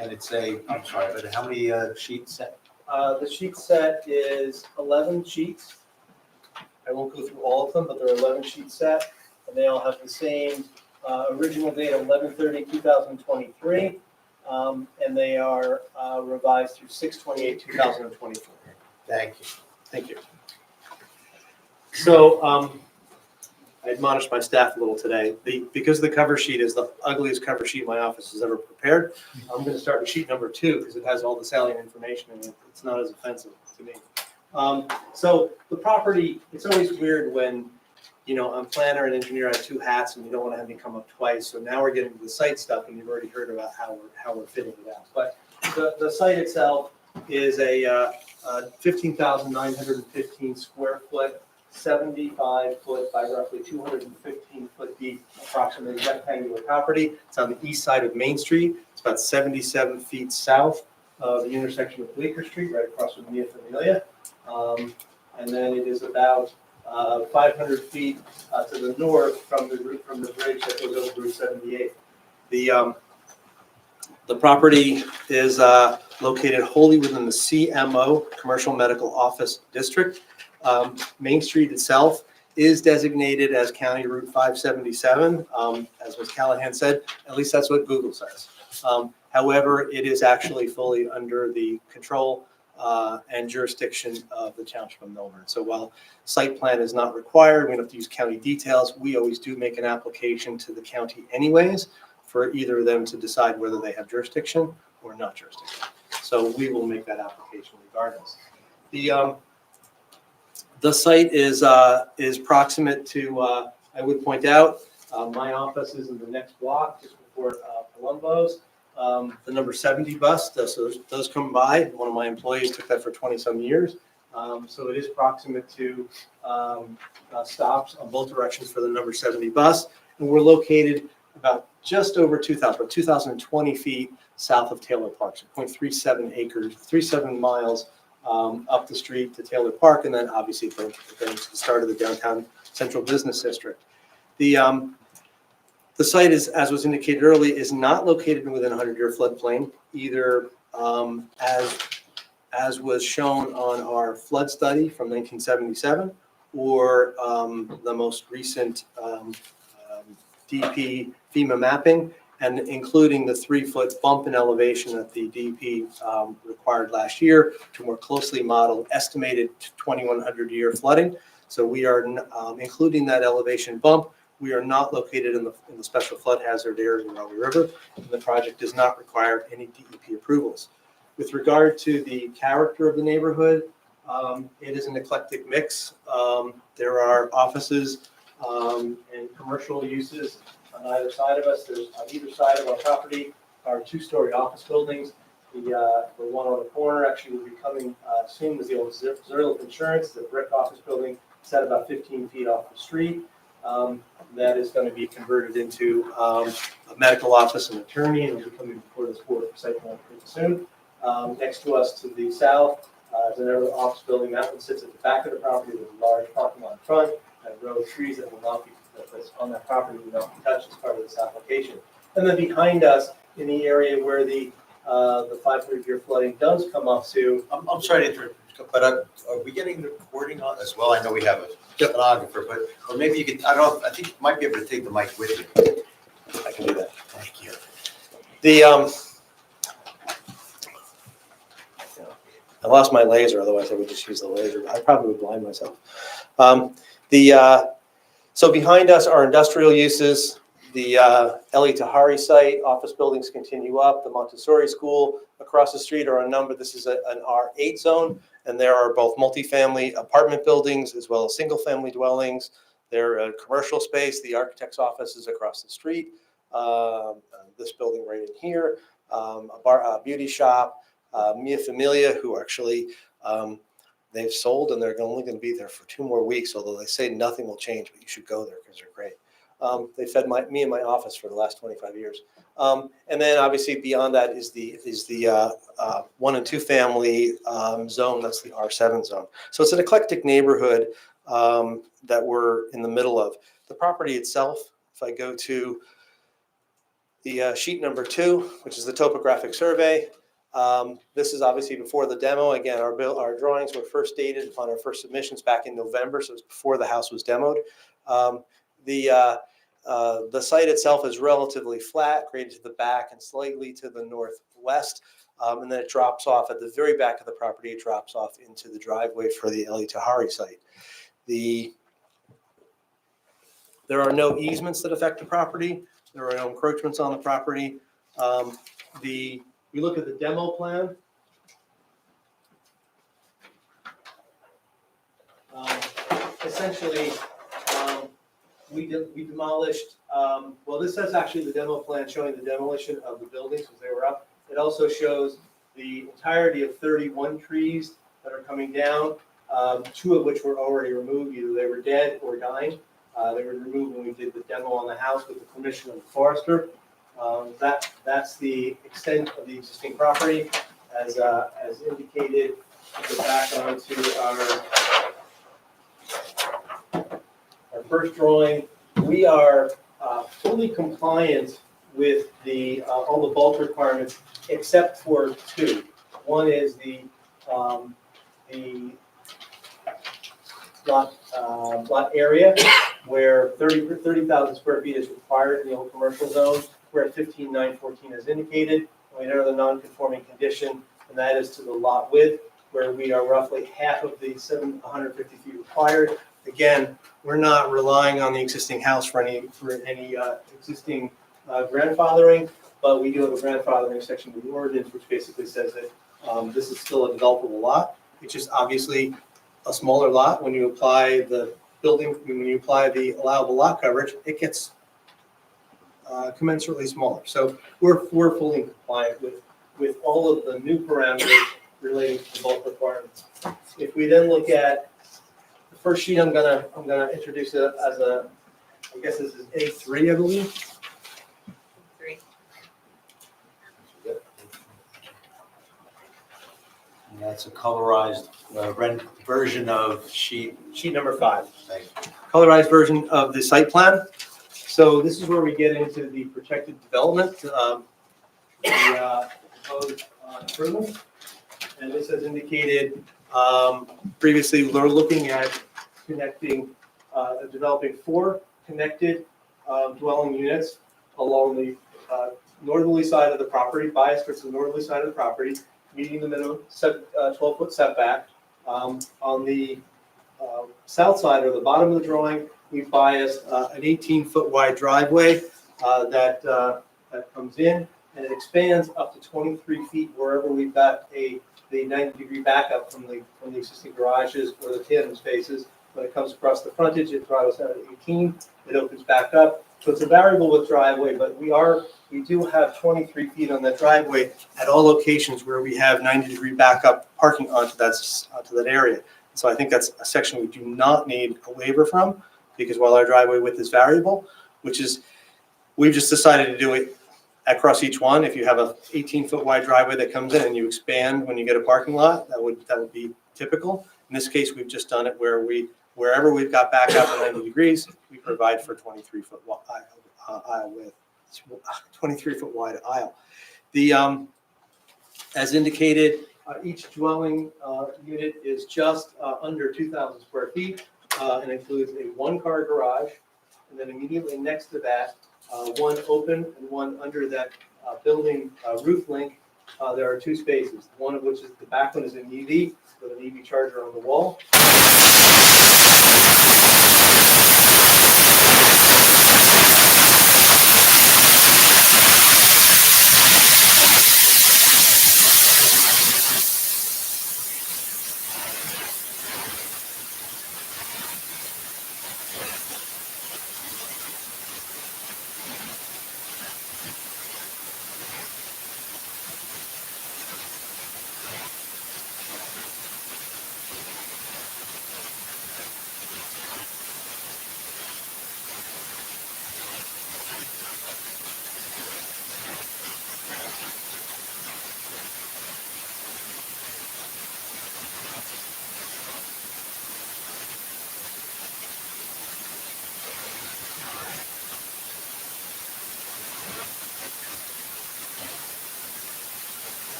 and it's I'm sorry, but how many sheets set? The sheet set is 11 sheets. I won't go through all of them, but there are 11 sheet set, and they all have the same original date of 11/30/2023, and they are revised through 6/28/2024. Thank you. Thank you. So I admonished my staff a little today. Because the cover sheet is the ugliest cover sheet my office has ever prepared, I'm going to start with sheet number 2 because it has all the salient information in it. It's not as offensive to me. So the property, it's always weird when, I'm planner and engineer, I have two hats and you don't want to have me come up twice. So now we're getting to the site stuff and you've already heard about how we're fitting it out. But the site itself is a 15,915 square foot, 75 foot by roughly 215 foot deep, approximately rectangular property. It's on the east side of Main Street. It's about 77 feet south of the intersection of Bleecker Street, right across from Mia Familia. And then it is about 500 feet to the north from the bridge that goes over Route 78. The property is located wholly within the CMO, Commercial Medical Office District. Main Street itself is designated as County Route 577, as Ms. Callahan said. At least that's what Google says. However, it is actually fully under the control and jurisdiction of the Township of Millburn. So while site plan is not required, we don't have to use county details, we always do make an application to the county anyways for either of them to decide whether they have jurisdiction or not jurisdiction. So we will make that application regardless. The site is proximate to, I would point out, my office is in the next block, just before Palumbo's. The number 70 bus does come by. One of my employees took that for 20-some years. So it is proximate to stops on both directions for the number 70 bus. And we're located about just over 2,020 feet south of Taylor Park, so 0.37 acres, 37 miles up the street to Taylor Park, and then obviously it brings to the start of the downtown central business district. The site is, as was indicated earlier, is not located within a 100-year floodplain, either as was shown on our flood study from 1977, or the most recent DP FEMA mapping, and including the 3-foot bump in elevation that the DP required last year to more closely model estimated 2100-year flooding. So we are including that elevation bump. We are not located in the special flood hazard area of the Raleigh River, and the project does not require any DEP approvals. With regard to the character of the neighborhood, it is an eclectic mix. There are offices and commercial uses on either side of us. There's on either side of our property are 2-story office buildings. The one on the corner actually will be coming soon is the old Zurich Insurance, the brick office building set about 15 feet off the street. That is going to be converted into a medical office and attorney, and will be coming before this board for site plan pretty soon. Next to us to the south is another office building. That one sits at the back of the property with a large parking lot in front and a row of trees that will not be that's on that property will not be touched as part of this application. And then behind us, in the area where the 500-year flooding does come up to. I'm sorry to interrupt, but are we getting the recording on as well? I know we have a stenographer, but, or maybe you could, I don't know, I think you might be able to take the mic with you. I can do that. Thank you. I lost my laser, otherwise I would just use the laser. I probably would blind myself. So behind us are industrial uses. The Eli Tahari site, office buildings continue up. The Montessori school across the street are a number. This is an R8 zone, and there are both multifamily apartment buildings as well as single-family dwellings. There are commercial space. The architect's office is across the street. This building right in here, a beauty shop, Mia Familia, who actually they've sold, and they're only going to be there for 2 more weeks, although they say nothing will change, but you should go there because they're great. They fed me and my office for the last 25 years. And then obviously beyond that is the 1 and 2 family zone. That's the R7 zone. So it's an eclectic neighborhood that we're in the middle of. The property itself, if I go to the sheet number 2, which is the topographic survey, this is obviously before the demo. Again, our drawings were first dated upon our first submissions back in November, so it's before the house was demoed. The site itself is relatively flat, graded to the back and slightly to the northwest, and then it drops off at the very back of the property. It drops off into the driveway for the Eli Tahari site. There are no easements that affect the property. There are no encroachments on the property. We look at the demo plan. Essentially, we demolished, well, this has actually the demo plan showing the demolition of the buildings as they were up. It also shows the entirety of 31 trees that are coming down, 2 of which were already removed. Either they were dead or dying. They were removed when we did the demo on the house with the permission of the forester. That's the extent of the existing property. As indicated, go back onto our first drawing. We are fully compliant with all the bulk requirements except for 2. One is the lot area, where 30,000 square feet is required in the old commercial zone. We're at 15,914 as indicated. We know the non-conforming condition, and that is to the lot width, where we are roughly half of the 750 feet required. Again, we're not relying on the existing house for any existing grandfathering, but we do have a grandfathering section of the ordinance, which basically says that this is still a developable lot. It's just obviously a smaller lot. When you apply the allowable lot coverage, it gets commensurately smaller. So we're fully compliant with all of the new parameters relating to the bulk requirements. If we then look at the first sheet, I'm gonna introduce it as I guess this is A3, I believe. 3. Yeah, it's a colorized version of sheet. Sheet number 5. Thank you. Colorized version of the site plan. So this is where we get into the protected development, the proposed improvements. And this has indicated, previously, we're looking at developing 4 connected dwelling units along the northerly side of the property, biased towards the northerly side of the property, meeting the minimum 12-foot setback. On the south side, or the bottom of the drawing, we biased an 18-foot wide driveway that comes in, and it expands up to 23 feet wherever we've got the 90-degree backup from the existing garages or the tandem spaces. When it comes across the frontage, it travels out at 18, it opens back up. So it's a variable width driveway, but we do have 23 feet on that driveway at all locations where we have 90-degree backup parking onto that area. So I think that's a section we do not need a waiver from, because while our driveway width is variable, we've just decided to do it across each one. If you have a 18-foot wide driveway that comes in and you expand when you get a parking lot, that would be typical. In this case, we've just done it wherever we've got backup at 90 degrees, we provide for 23-foot aisle width, 23-foot wide aisle. As indicated, each dwelling unit is just under 2,000 square feet and includes a 1-car garage, and then immediately next to that, one open and one under that building roof link. There are 2 spaces, one of which is the back one is an EV with an EV charger on the wall.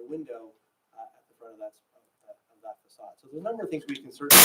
Window at the front of that facade. So there's a number of things we can certainly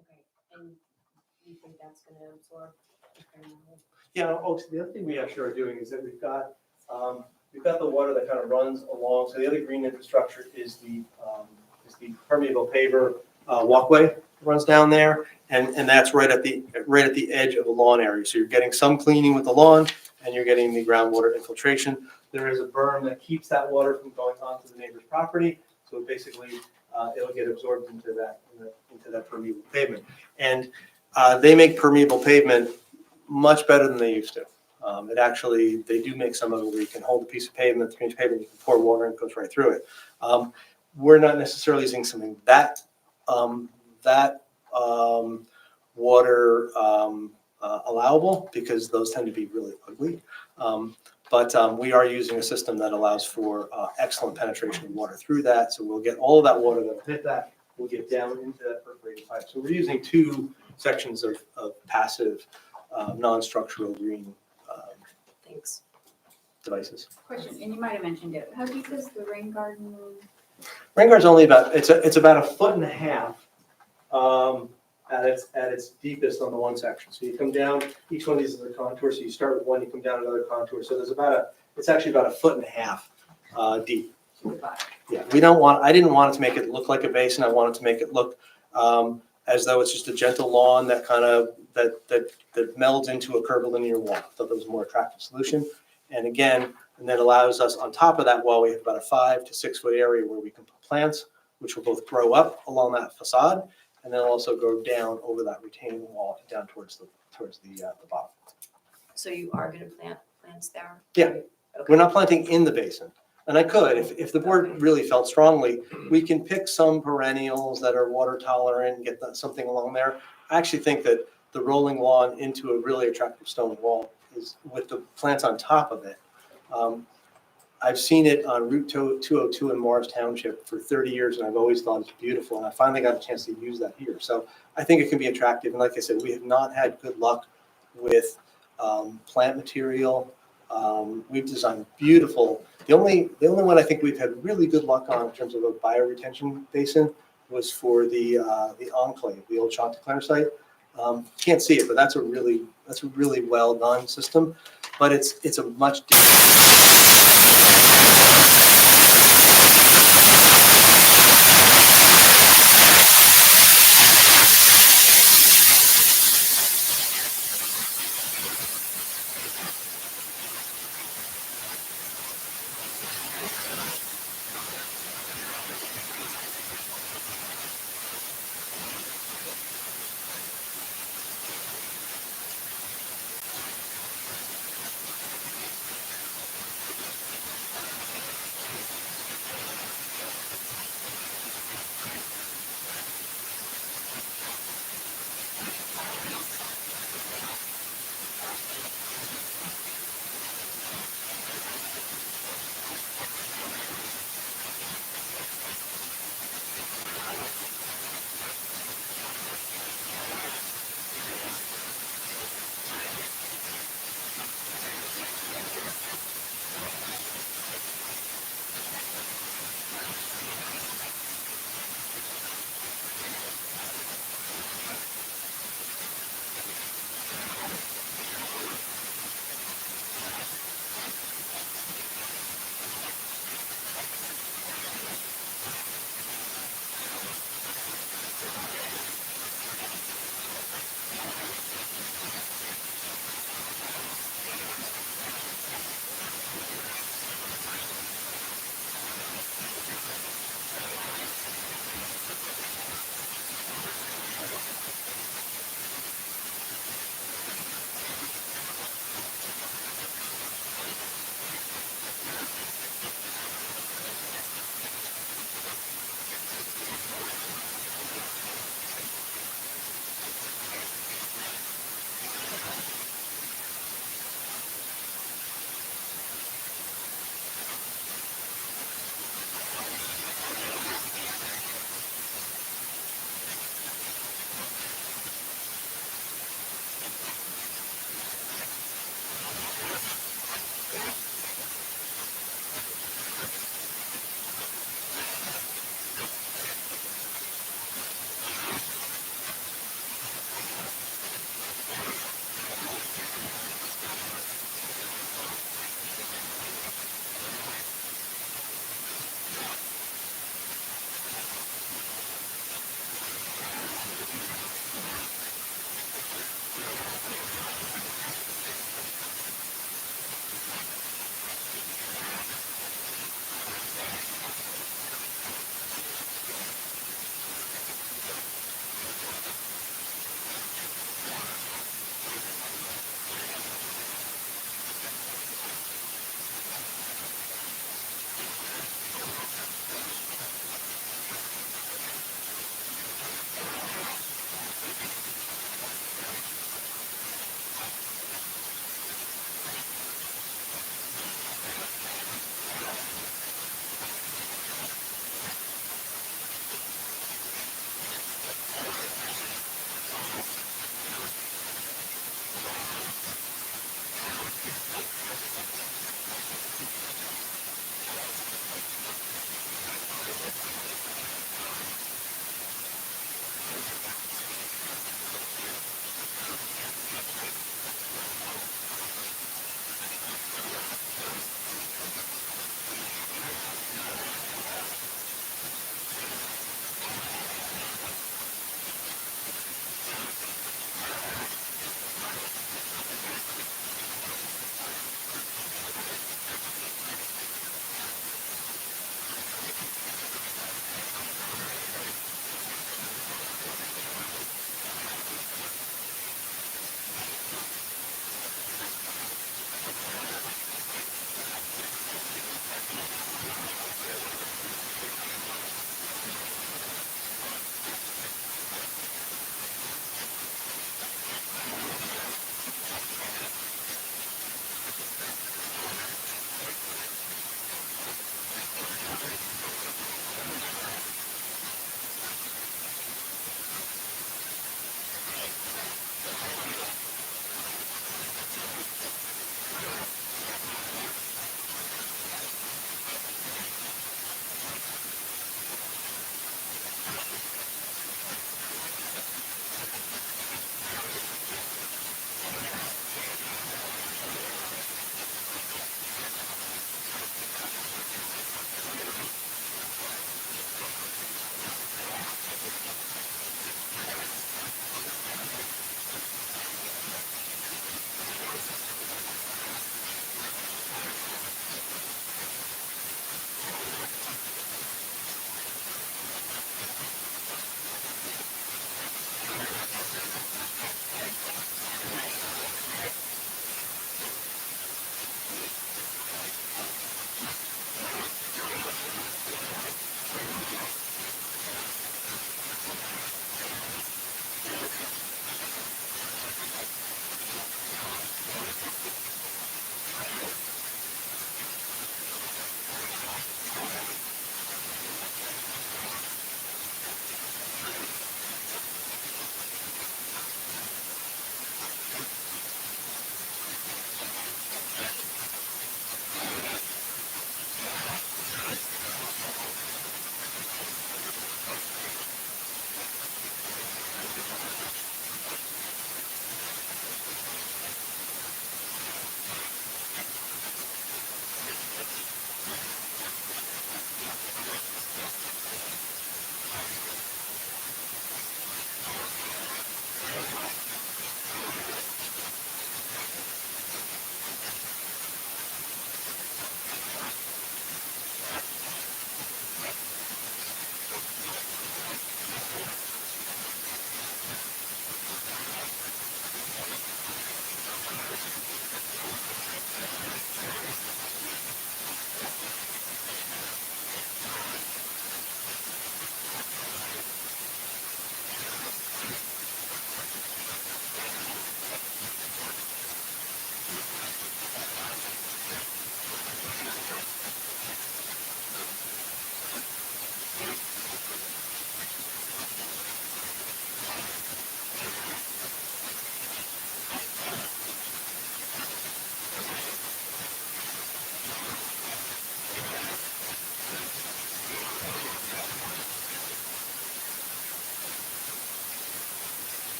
Okay, and you think that's gonna absorb? Yeah, oh, so the other thing we actually are doing is that we've got the water that kind of runs along. So the other green infrastructure is the permeable paver walkway that runs down there, and that's right at the edge of the lawn area. So you're getting some cleaning with the lawn, and you're getting the groundwater infiltration. There is a berm that keeps that water from going onto the neighbor's property. So basically, it'll get absorbed into that permeable pavement. And they make permeable pavement much better than they used to. They do make some of it where you can hold a piece of pavement, 3-inch pavement, you can pour water and it goes right through it. We're not necessarily using something that water allowable, because those tend to be really ugly. But we are using a system that allows for excellent penetration of water through that. So we'll get all of that water that will hit that, we'll get down into that perforated pipe. So we're using two sections of passive, non-structural green Thanks. devices. Question, and you might have mentioned it, how deep is the rain garden? Rain garden's only it's about 1.5 feet at its deepest on the one section. So you come down, each one of these is a contour. So you start with one, you come down another contour. So it's actually about 1.5 feet deep. Yeah, I didn't want it to make it look like a basin. I wanted to make it look as though it's just a gentle lawn that kind of, that melds into a curvilinear wall. I thought that was a more attractive solution. And again, and that allows us, on top of that wall, we have about a 5 to 6 foot area where we can put plants, which will both grow up along that facade and then also go down over that retaining wall down towards the bottom. So you are gonna plant plants there? Yeah. Okay. We're not planting in the basin. And I could, if the board really felt strongly, we can pick some perennials that are water tolerant, get something along there. I actually think that the rolling lawn into a really attractive stone wall is, with the plants on top of it. I've seen it on Route 202 in Morris Township for 30 years, and I've always thought it's beautiful. And I finally got a chance to use that here. So I think it can be attractive. And like I said, we have not had good luck with plant material. We've designed beautiful. The only one I think we've had really good luck on in terms of a bioretention basin was for the enclave, the old Chanticleer site. Can't see it, but that's a really well done system. But it's a much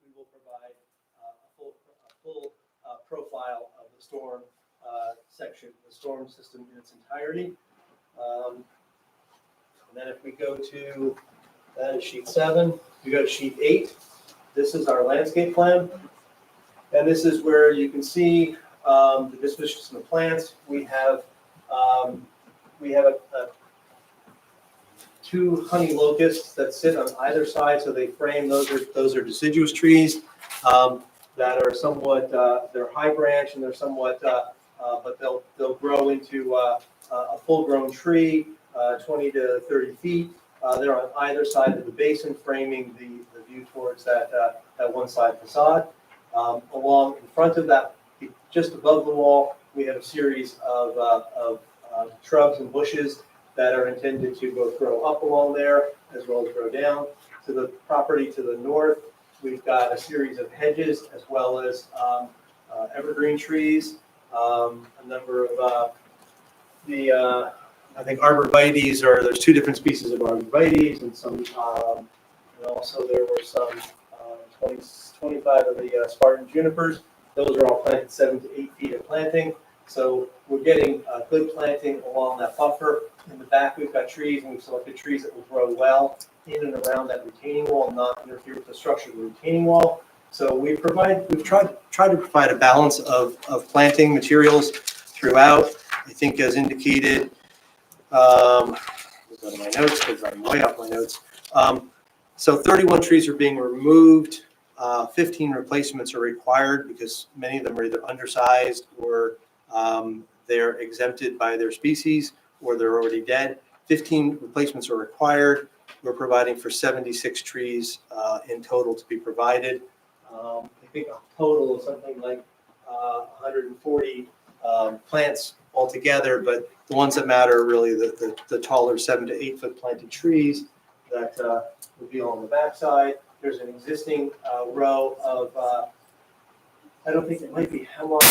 We will provide a full profile of the storm section, the storm system in its entirety. And then if we go to, that is sheet 7, we go to sheet 8. This is our landscape plan. And this is where you can see the disposition of plants. We have two honey locusts that sit on either side, so they frame. Those are deciduous trees that are somewhat they're high branch and they're somewhat but they'll grow into a full-grown tree, 20 to 30 feet. They're on either side of the basin, framing the view towards that one side facade. Along in front of that, just above the wall, we have a series of shrubs and bushes that are intended to both grow up along there as well as grow down. To the property to the north, we've got a series of hedges as well as evergreen trees, a number of I think arborvitaes, there's two different species of arborvitaes and some, and also there were some 25 of the Spartan junipers. Those are all planted 7 to 8 feet of planting. So we're getting good planting along that buffer. In the back, we've got trees, and we've selected trees that will grow well in and around that retaining wall, not interfere with the structure of the retaining wall. So we've tried to provide a balance of planting materials throughout. I think as indicated, go to my notes because I'm way off my notes. So 31 trees are being removed. 15 replacements are required because many of them are either undersized or they're exempted by their species or they're already dead. 15 replacements are required. We're providing for 76 trees in total to be provided. I think a total of something like 140 plants altogether, but the ones that matter are really the taller 7 to 8 foot planted trees that would be on the backside. There's an existing row of, I don't think it might be hemlock.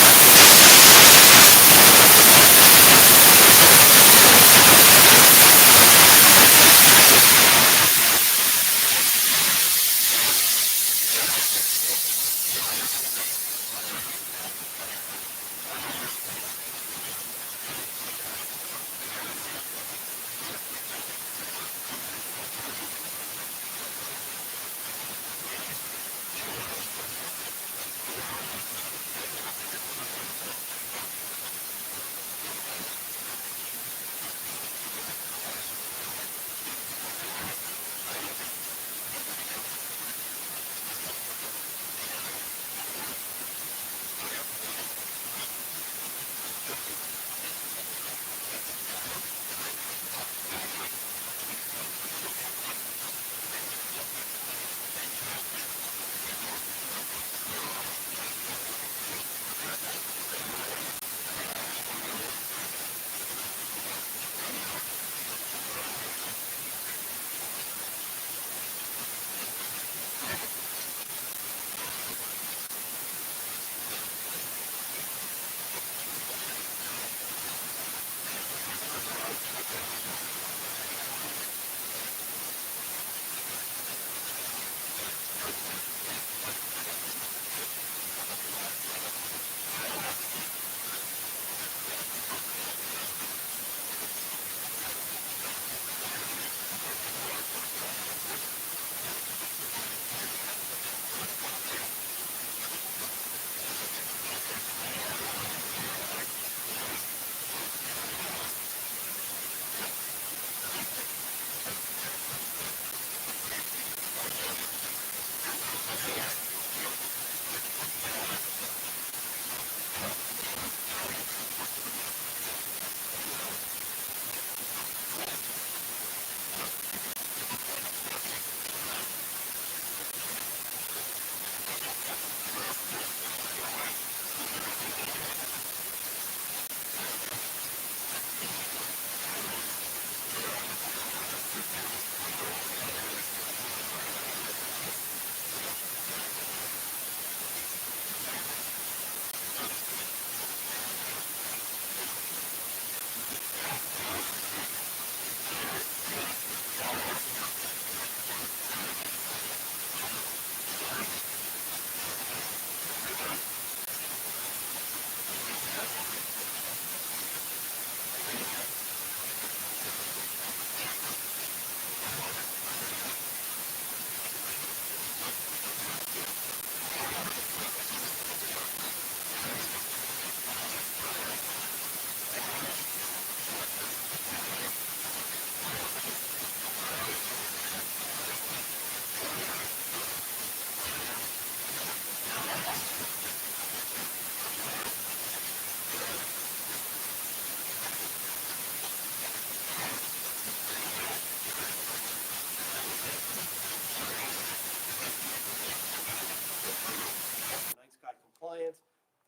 Compliant.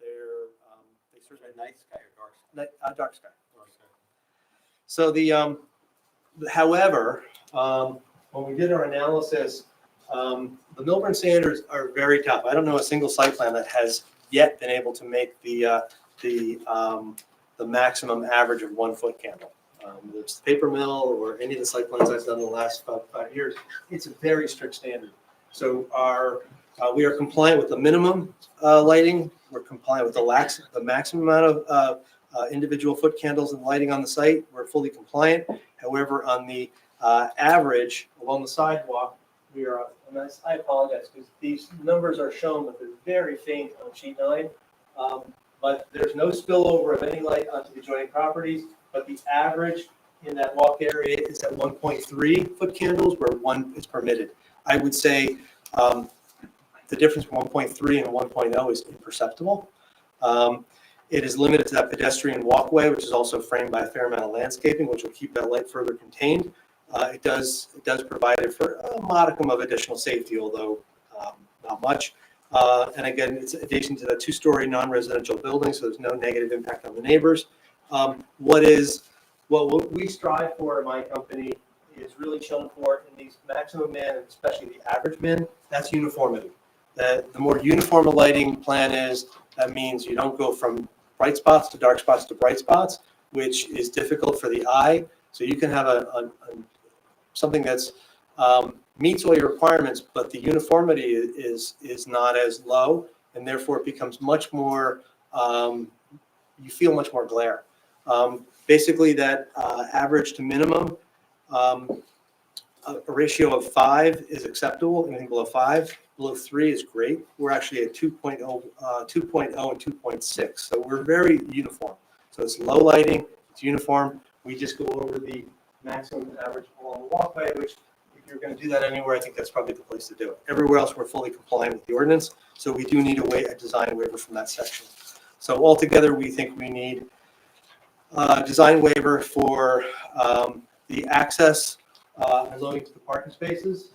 They certainly Night sky or dark sky? dark sky. So however, when we did our analysis, the Millburn standards are very tough. I don't know a single site plan that has yet been able to make the maximum average of 1 foot candle. Whether it's the paper mill or any of the site plans I've done in the last 5 years, it's a very strict standard. So we are compliant with the minimum lighting. We're compliant with the maximum amount of individual foot candles and lighting on the site. We're fully compliant. However, on the average along the sidewalk, we are, and I apologize because these numbers are shown, but they're very faint on sheet 9. But there's no spillover of any light onto the adjoining properties, but the average in that walk area is at 1.3 foot candles where 1 is permitted. I would say the difference from 1.3 and 1.0 is imperceptible. It is limited to that pedestrian walkway, which is also framed by a fair amount of landscaping, which will keep that light further contained. It does provide it for a modicum of additional safety, although not much. And again, it's adjacent to the 2-story non-residential building, so there's no negative impact on the neighbors. What we strive for in my company is really shown for in these maximum min, and especially the average min, that's uniformity. The more uniform a lighting plan is, that means you don't go from bright spots to dark spots to bright spots, which is difficult for the eye. So you can have something that's meets all your requirements, but the uniformity is not as low, and therefore it becomes much more, you feel much more glare. Basically that average to minimum, a ratio of 5 is acceptable. Anything below 5, below 3 is great. We're actually at 2.0 and 2.6, so we're very uniform. So it's low lighting, it's uniform. We just go over the maximum and average along the walkway, which if you're going to do that anywhere, I think that's probably the place to do it. Everywhere else, we're fully compliant with the ordinance, so we do need a design waiver from that section. So altogether, we think we need a design waiver for the access and loading to the parking spaces.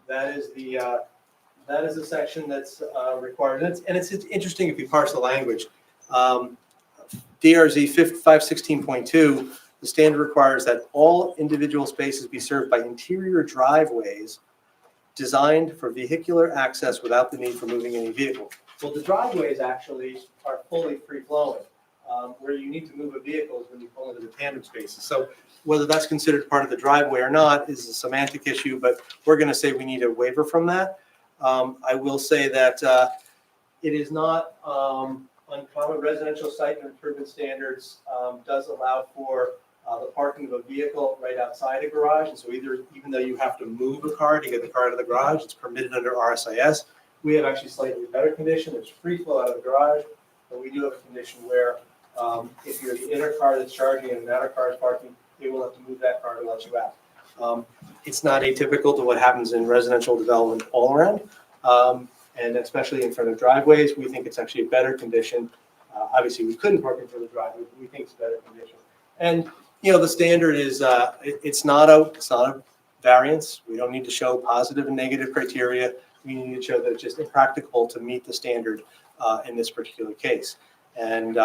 That is the section that's required, and it's interesting if you parse the language. DRZ 516.2, the standard requires that all individual spaces be served by interior driveways designed for vehicular access without the need for moving any vehicle. Well, the driveways actually are fully free-flowing. Where you need to move a vehicle is when you pull into the tandem spaces. So whether that's considered part of the driveway or not is a semantic issue, but we're going to say we need a waiver from that. I will say that it is not uncommon. Residential site improvement standards does allow for the parking of a vehicle right outside a garage. And so even though you have to move a car to get the car out of the garage, it's permitted under RSIS. We have actually slightly better condition. There's free flow out of the garage, but we do have a condition where if you're the inner car that's charging and the outer car is parking, they will have to move that car to let you out. It's not atypical to what happens in residential development all around, and especially in front of driveways. We think it's actually a better condition. Obviously, we couldn't park in front of the driveway, but we think it's a better condition. And the standard is it's not a variance. We don't need to show positive and negative criteria. We need to show that it's just impracticable to meet the standard in this particular case. And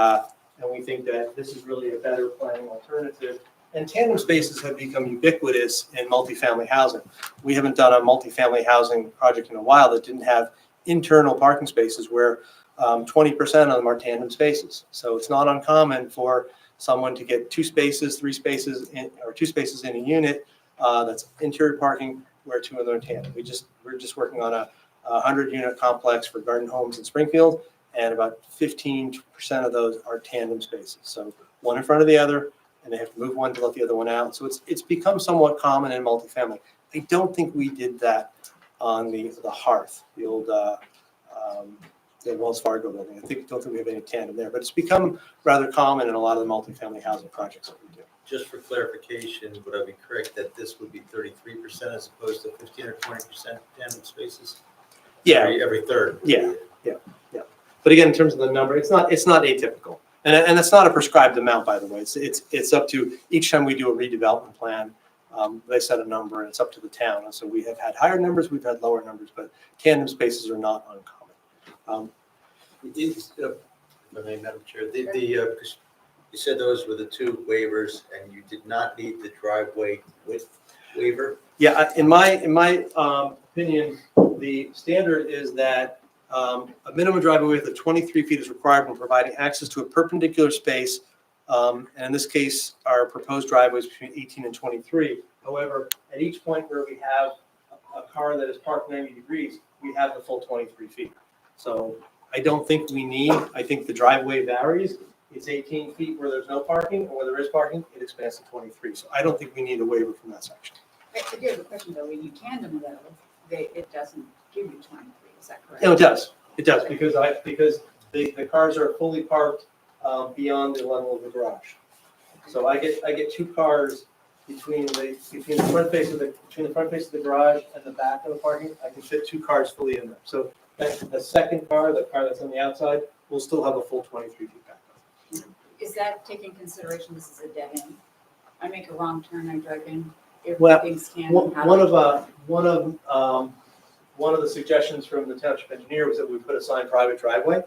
we think that this is really a better planning alternative. And tandem spaces have become ubiquitous in multifamily housing. We haven't done a multifamily housing project in a while that didn't have internal parking spaces where 20% of them are tandem spaces. So it's not uncommon for someone to get 2 spaces, 3 spaces, or 2 spaces in a unit that's interior parking where 2 of them are tandem. We're just working on a 100-unit complex for Garden Homes in Springfield, and about 15% of those are tandem spaces. So one in front of the other, and they have to move one to let the other one out. So it's become somewhat common in multifamily. I don't think we did that on the Hearth, the old the Wells Fargo building. Don't think we have any tandem there, but it's become rather common in a lot of the multifamily housing projects that we do. Just for clarification, would I be correct that this would be 33% as opposed to 15 or 20% tandem spaces? Yeah. Every third. Yeah. But again, in terms of the number, it's not atypical, and it's not a prescribed amount, by the way. It's up to each time we do a redevelopment plan. They set a number, and it's up to the town. And so we have had higher numbers, we've had lower numbers, but tandem spaces are not uncommon. Madam Chair, you said those were the 2 waivers, and you did not need the driveway width waiver? Yeah, in my opinion, the standard is that a minimum driveway width of 23 feet is required when providing access to a perpendicular space. And in this case, our proposed driveway is between 18 and 23. However, at each point where we have a a car that is parked 90 degrees, we have the full 23 feet. So I don't think we need, I think the driveway varies. It's 18 feet where there's no parking, and where there is parking, it expands to 23. So I don't think we need a waiver from that section. I do have a question though, when you tandem though, it doesn't give you 23, is that correct? No, it does. It does, because the cars are fully parked beyond the level of the garage. So I get two cars between the front face of the garage and the back of the parking. I can fit two cars fully in there. So the second car, the car that's on the outside, will still have a full 23 feet back. Is that taking consideration this is a dead end? I make a wrong turn, I drive in, Well, everything's tandem. how do I- One of the suggestions from the township engineer was that we put a signed private driveway.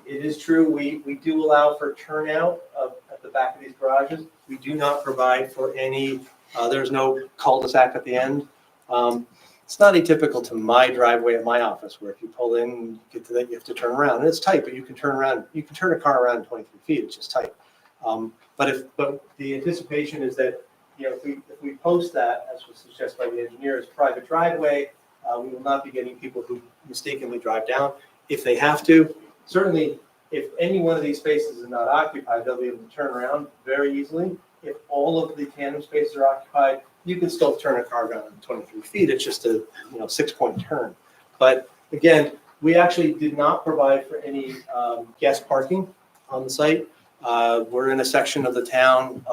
It is true, we do allow for turnout at the back of these garages. We do not provide for any, there's no cul-de-sac at the end. It's not atypical to my driveway at my office, where if you pull in, get to that, you have to turn around. And it's tight, but you can turn around, you can turn a car around 23 feet, it's just tight. But the anticipation is that, if we post that, as was suggested by the engineer, as private driveway, we will not be getting people who mistakenly drive down. If they have to, certainly, if any one of these spaces is not occupied, they'll be able to turn around very easily. If all of the tandem spaces are occupied, you can still turn a car around in 23 feet. It's just a 6-point turn. But again, we actually did not provide for any guest parking on the site. We're in a section of the town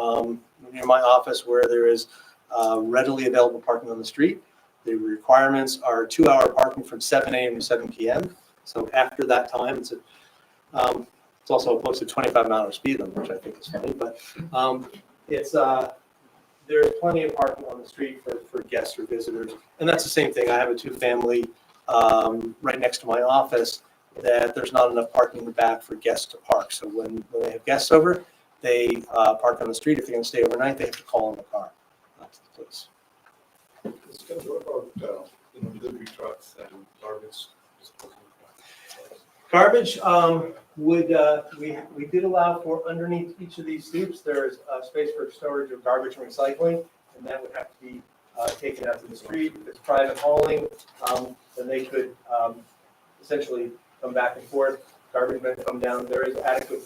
near my office where there is readily available parking on the street. The requirements are 2-hour parking from 7 a.m. to 7 p.m. So after that time, it's also a posted 25-mile speed limit, which I think is funny. But there's plenty of parking on the street for guests or visitors. And that's the same thing. I have a 2-family right next to my office that there's not enough parking in the back for guests to park. So when they have guests over, they park on the street. If they're going to stay overnight, they have to call in the car to the place. What about, delivery trucks and garbage disposal? Garbage we did allow for underneath each of these stoops. There is a space for storage of garbage and recycling, and that would have to be taken out to the street. If it's private hauling, then they could essentially come back and forth. Garbage men come down. There's adequate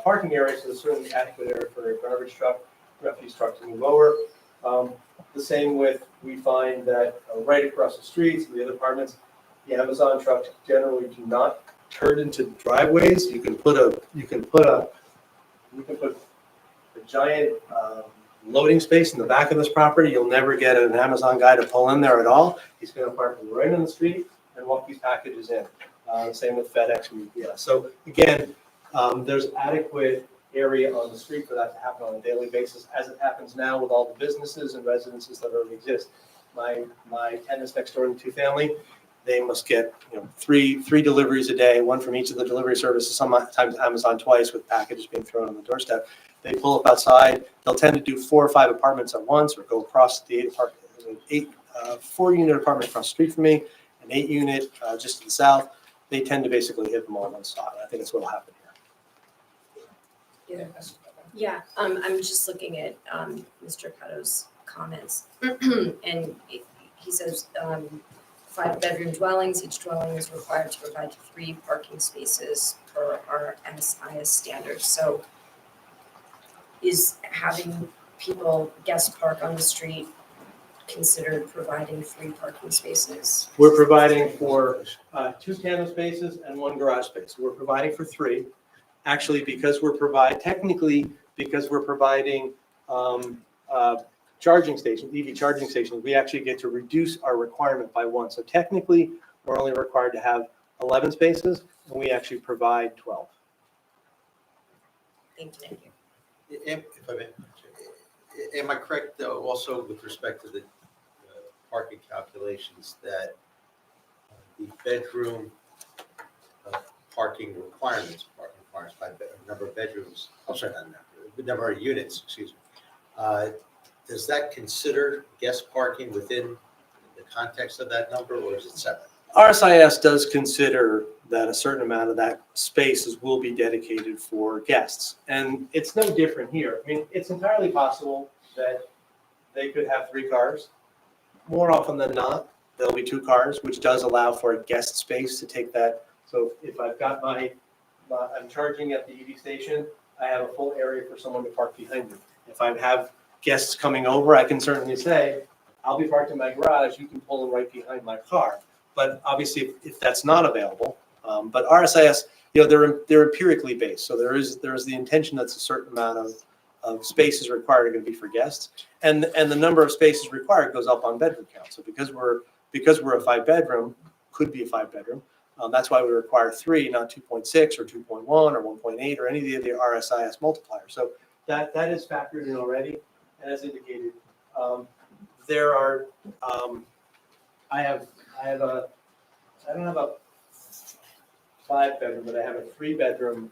parking area, so there's certainly adequate area for a garbage truck, refuse truck to move over. The same with, we find that right across the streets, the other apartments, the Amazon trucks generally do not turn into driveways. You can put a giant loading space in the back of this property. You'll never get an Amazon guy to pull in there at all. He's going to park right in the street and walk these packages in. Same with FedEx and UPS. So again, there's adequate area on the street for that to happen on a daily basis, as it happens now with all the businesses and residences that already exist. My tenants next door in the 2-family, they must get three deliveries a day, one from each of the delivery services, sometimes Amazon twice, with packages being thrown on the doorstep. They pull up outside. They'll tend to do 4 or 5 apartments at once, or go across the 4-unit apartment across the street from me, an 8-unit just to the south. They tend to basically hit them all on one spot. I think that's what will happen here. Yeah, I'm just looking at Mr. Cotto's comments, and he says 5-bedroom dwellings, each dwelling is required to provide 3 parking spaces per our MSIS standards. So is having people guest park on the street considered providing 3 parking spaces? We're providing for 2 tandem spaces and 1 garage space. We're providing for 3. Actually, because we're providing charging stations, EV charging stations, we actually get to reduce our requirement by 1. So technically, we're only required to have 11 spaces, and we actually provide 12. Thank you. If I may, am I correct, though, also with respect to the parking calculations, that the bedroom parking requirements by number of bedrooms, number of units, excuse me, does that consider guest parking within the context of that number, or is it separate? RSIS does consider that a certain amount of that spaces will be dedicated for guests. And it's no different here. I mean, it's entirely possible that they could have 3 cars. More often than not, there'll be 2 cars, which does allow for a guest space to take that. So if I've got I'm charging at the EV station, I have a full area for someone to park behind me. If I have guests coming over, I can certainly say, I'll be parked in my garage, you can pull in right behind my car. But obviously, if that's not available, but RSIS, they're empirically based. So there is the intention that's a certain amount of spaces required are going to be for guests. And the number of spaces required goes up on bedroom count. So because we're a 5-bedroom, could be a 5-bedroom, that's why we require 3, not 2.6 or 2.1 or 1.8 or any of the RSIS multipliers. So that is factored in already. And as indicated, there are, I don't have a 5-bedroom, but I have a 3-bedroom,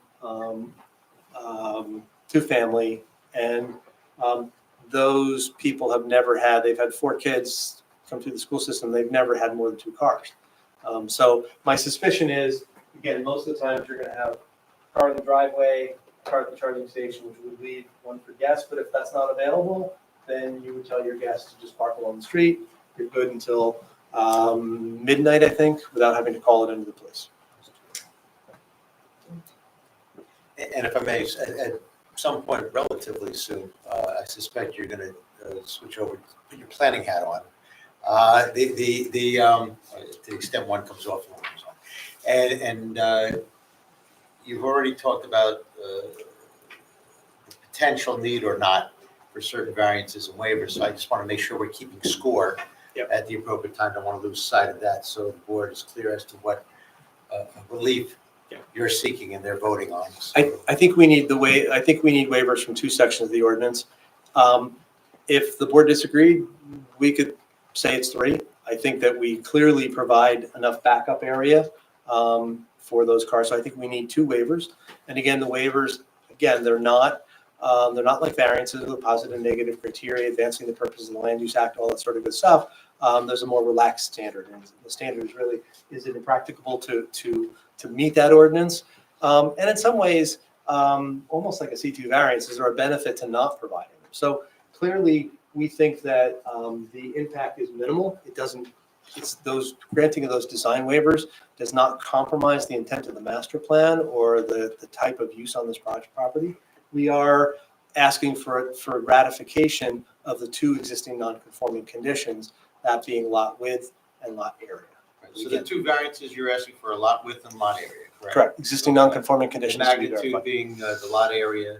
2-family, and those people have never had. They've had 4 kids come through the school system. They've never had more than 2 cars. So my suspicion is, again, most of the times you're going to have a car in the driveway, a car at the charging station, which would leave one for guests. But if that's not available, then you would tell your guests to just park along the street. You're good until midnight, I think, without having to call it into the police. And if I may, at some point relatively soon, I suspect you're going to switch over, put your planning hat on. To the extent one comes off, one comes on. And you've already talked about the potential need or not for certain variances and waivers. So I just want to make sure we're keeping score at the appropriate time. Don't want to lose sight of that. So the board is clear as to what relief you're seeking and they're voting on. So I think we need waivers from 2 sections of the ordinance. If the board disagreed, we could say it's 3. I think that we clearly provide enough backup area for those cars. So I think we need 2 waivers. And again, the waivers, they're not like variances with positive and negative criteria, advancing the purposes of the Land Use Act, all that sort of good stuff. There's a more relaxed standard, and the standard is really, is it impracticable to meet that ordinance? And in some ways, almost like a C2 variance, is there a benefit to not providing them? So clearly, we think that the impact is minimal. It's granting of those design waivers does not compromise the intent of the master plan or the type of use on this project property. We are asking for ratification of the 2 existing non-conforming conditions, that being lot width and lot area. So the 2 variances you're asking for a lot width and lot area, correct? Correct. Existing non-conforming The conditions to be magnitude verified. being the lot area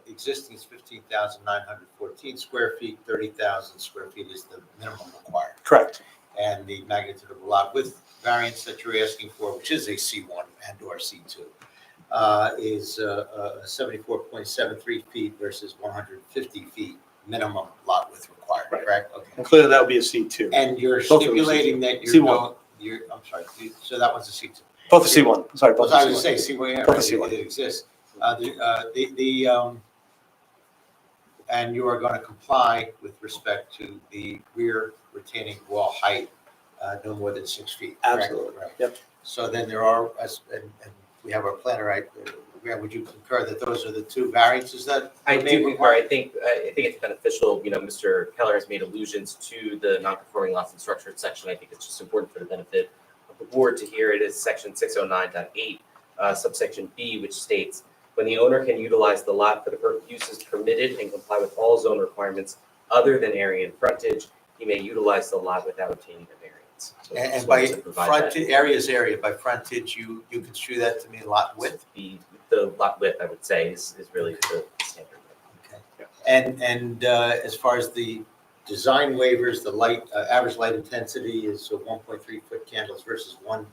existing is 15,914 square feet, 30,000 square feet is the minimum required. Correct. And the magnitude of the lot width variance that you're asking for, which is a C1 and or C2, is 74.73 feet versus 150 feet minimum lot width required, Right. correct? Okay. And clearly that would be a C2. And you're Both of them are stipulating that C1. I'm sorry, so that one's a C2. Both the C1. Sorry, both Well, I the was C1. going to say, C1, yeah, Both right, the C1. it exists. And you are going to comply with respect to the rear retaining wall height, no more than 6 feet. correct? Absolutely. Right. Yep. So then there are, and we have our planner, right? Graham, would you concur that those are the 2 variances that? I may do concur. require? I think it's beneficial. Mr. Keller has made allusions to the non-conforming lots and structures section. I think it's just important for the benefit of the board to hear it is section 609.8, subsection B, which states, when the owner can utilize the lot for the uses permitted and comply with all zone requirements other than area and frontage, he may utilize the lot without obtaining a variance. So And just by wanted to provide that. frontage, area, by frontage, you construe that to mean lot width? The lot width, I would say, is really the standard. Okay. And as far as the design waivers, the average light intensity is 1.3 foot candles versus 1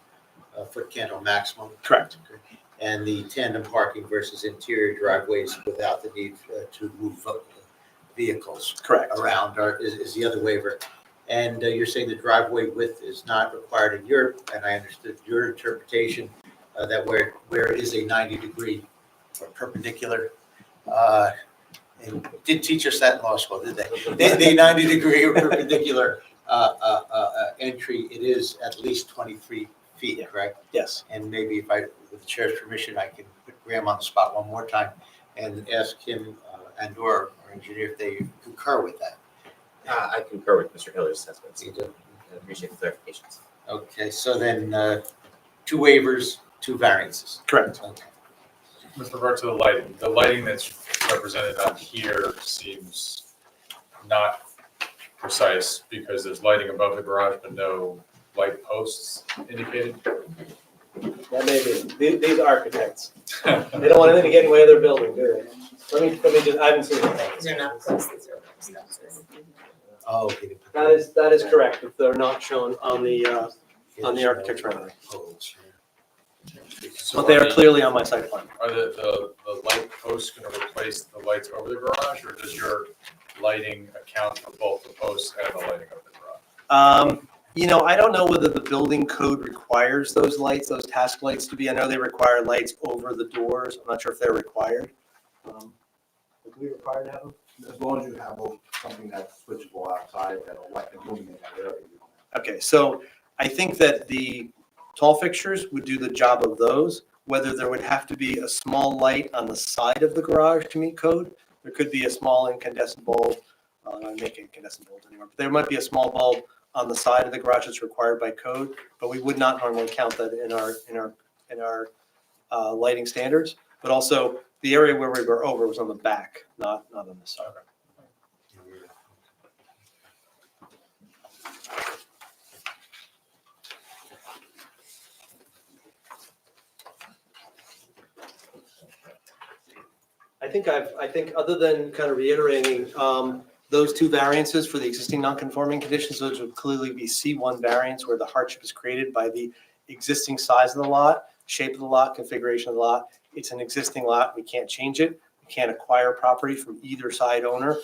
foot candle maximum. Correct. Okay. And the tandem parking versus interior driveways without the need to move vehicles Correct. around is the other waiver. And you're saying the driveway width is not required in your, and I understood your interpretation that where it is a 90-degree or perpendicular. And did teach us that in law school, did they? The 90-degree or perpendicular entry, it is at least 23 feet, correct? Yes. And maybe if with the chair's permission, I can put Graham on the spot one more time and ask him and or our engineer if they concur with that. I concur with Mr. Keller's assessments. You do? I appreciate the clarifications. Okay, so then, 2 waivers, 2 variances. Correct. Okay. With regard to the lighting that's represented on here seems not precise because there's lighting above the garage but no light posts indicated. That may be, these architects, they don't want anything to get in the way of their building, do they? Let me just, I haven't seen it. These are not close, these are expenses. Oh, okay. That is correct, if they're not shown on the architecture rendering. So But they are clearly on my site plan. Are the light posts going to replace the lights over the garage, or does your lighting account for both the posts and the lighting of the garage? I don't know whether the building code requires those lights, those task lights to be, I know they require lights over the doors, I'm not sure if they're required. Do we require to have them? As long as you have something that's switchable outside that'll light illuminate that area. Okay, so I think that the tall fixtures would do the job of those. Whether there would have to be a small light on the side of the garage to meet code, there could be a small incandescent bulb. I don't make incandescent bulbs anymore, but there might be a small bulb on the side of the garage that's required by code, but we would not normally count that in our lighting standards. But also, the area where we were over was on the back, not on the side. I think other than kind of reiterating, those 2 variances for the existing non-conforming conditions, those would clearly be C1 variance where the hardship is created by the existing size of the lot, shape of the lot, configuration of the lot. It's an existing lot. We can't change it. We can't acquire property from either side owner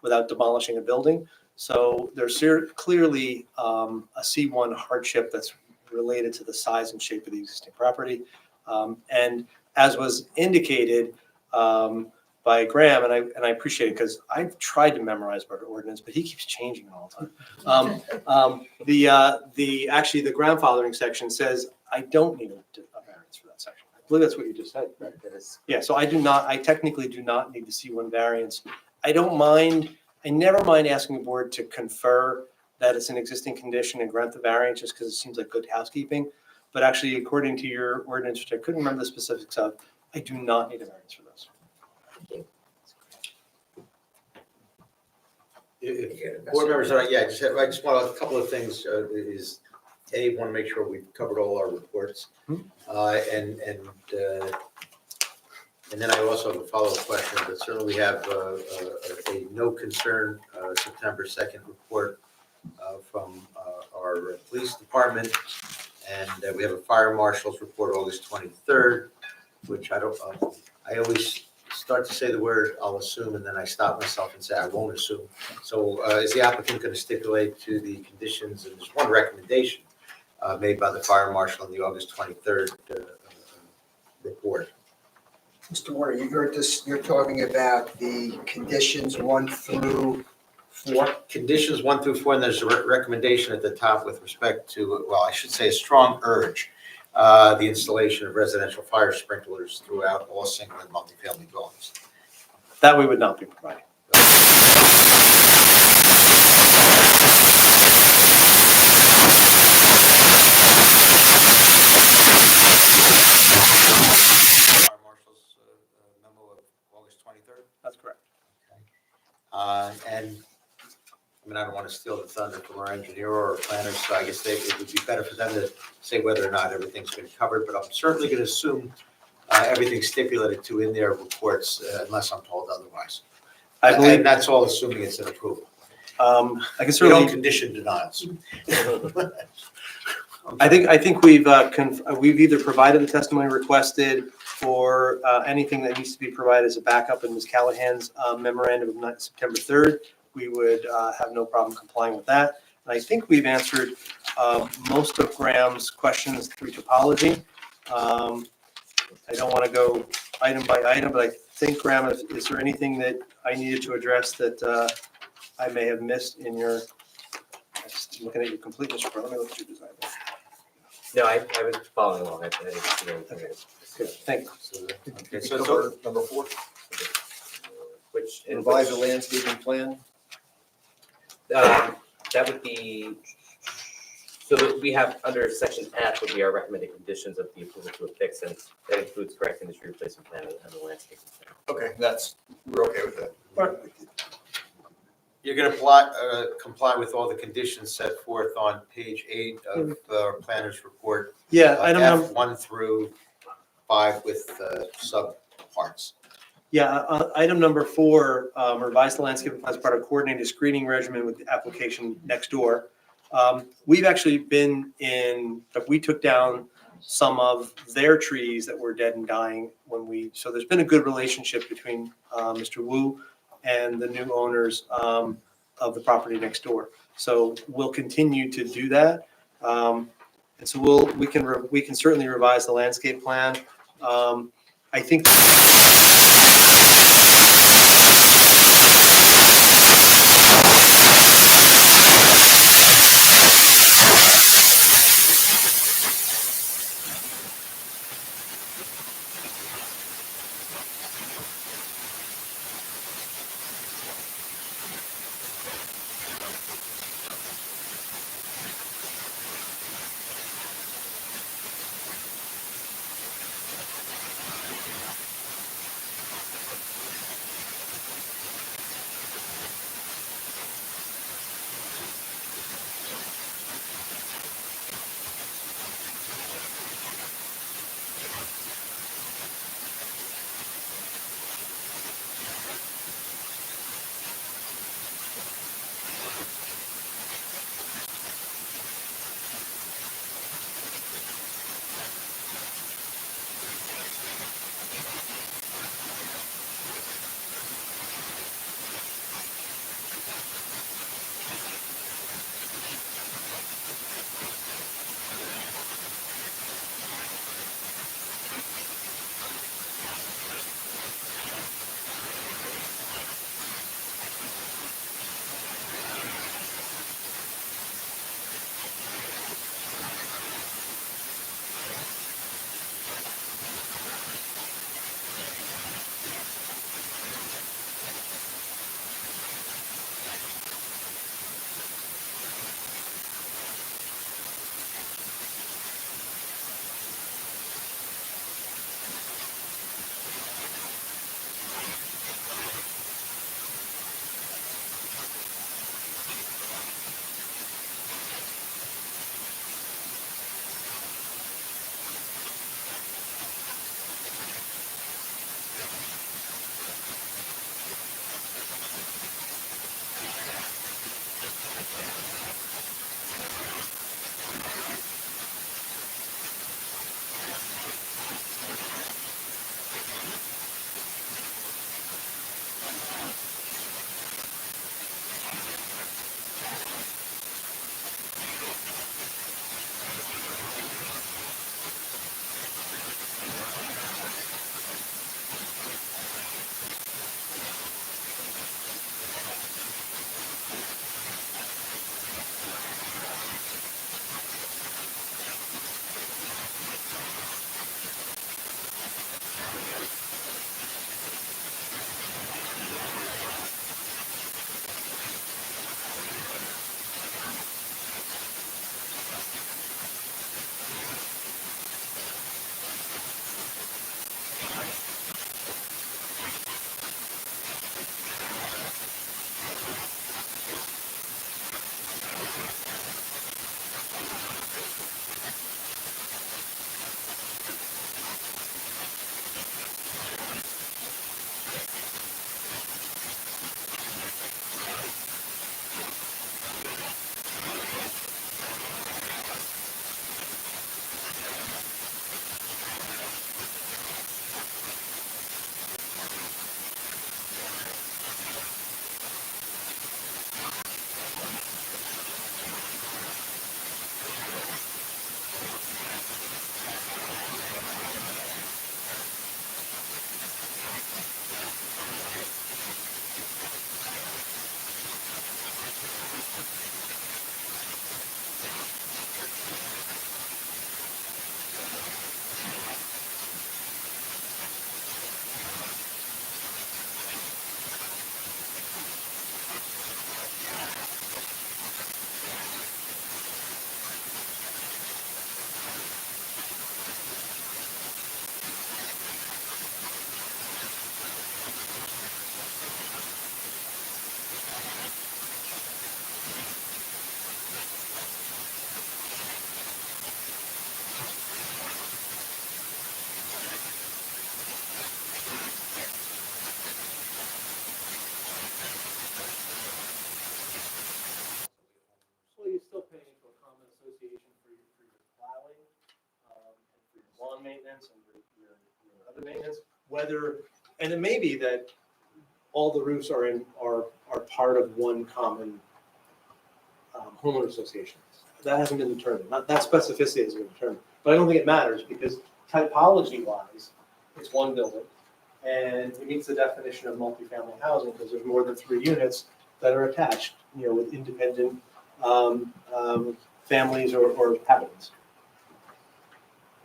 without demolishing a building. So there's clearly a C1 hardship that's related to the size and shape of the existing property. And as was indicated, by Graham, and I appreciate it because I've tried to memorize our ordinance, but he keeps changing it all the time. Actually the grandfathering section says I don't need a variance for that section. I believe that's what you just said. Right? Yeah, so I technically do not need the C1 variance. I never mind asking the board to confer that it's an existing condition and grant the variance just because it seems like good housekeeping. But actually, according to your ordinance, which I couldn't remember the specifics of, I do not need a variance for this. Board members, I just want a couple of things, want to make sure we've covered all our reports. And then I also have a follow-up question, but certainly we have a no concern September 2nd report from our police department. And we have a fire marshal's report August 23rd, which I always start to say the word I'll assume, and then I stop myself and say I won't assume. So is the applicant going to stipulate to the conditions, and there's one recommendation made by the fire marshal in the August 23rd report. Mr. Warner, you heard this, you're talking about the conditions 1 through 4? Conditions 1 through 4, and there's a recommendation at the top with respect to, well, I should say a strong urge, the installation of residential fire sprinklers throughout all single and multifamily dwellings. That we would not be providing. Fire marshal's memo of August 23rd? That's correct. And I don't want to steal the thunder from our engineer or our planners, so I guess it would be better for them to say whether or not everything's been covered, but I'm certainly going to assume everything's stipulated to in their reports unless I'm told otherwise. I believe And that's all assuming it's an approval. I can We don't certainly. condition denials. I think we've either provided the testimony requested or anything that needs to be provided as a backup in Ms. Callahan's memorandum of September 3rd. We would have no problem complying with that. And I think we've answered most of Graham's questions through topology. I don't want to go item by item, but I think, Graham, is there anything that I needed to address that I may have missed in your, I'm just looking at your completeness report. Let me look at your design. No, I was following along. I didn't see anything. Good, thank you. Okay, so Number 4, Which, revise the landscaping plan. That would be, so that we have under section F would be our recommended conditions of the approval to affix, and that includes correcting the tree replacement plan and the landscape plan. Okay, we're okay with that. You're gonna comply with all the conditions set forth on page 8 of our planner's report. Yeah, item number, F1 through 5 with sub-parts. item number 4, revise the landscape plan as part of coordinated screening regimen with the application next door. We've actually been we took down some of their trees that were dead and dying so there's been a good relationship between Mr. Wu and the new owners of the property next door. So we'll continue to do that. And so we can certainly revise the landscape plan. I think maintenance and your other maintenance, whether, and it may be that all the roofs are part of one common homeowner association. That hasn't been determined. That specificity hasn't been determined. But I don't think it matters because typology-wise, it's one building, and it meets the definition of multifamily housing because there's more than 3 units that are attached, with independent families or habitants.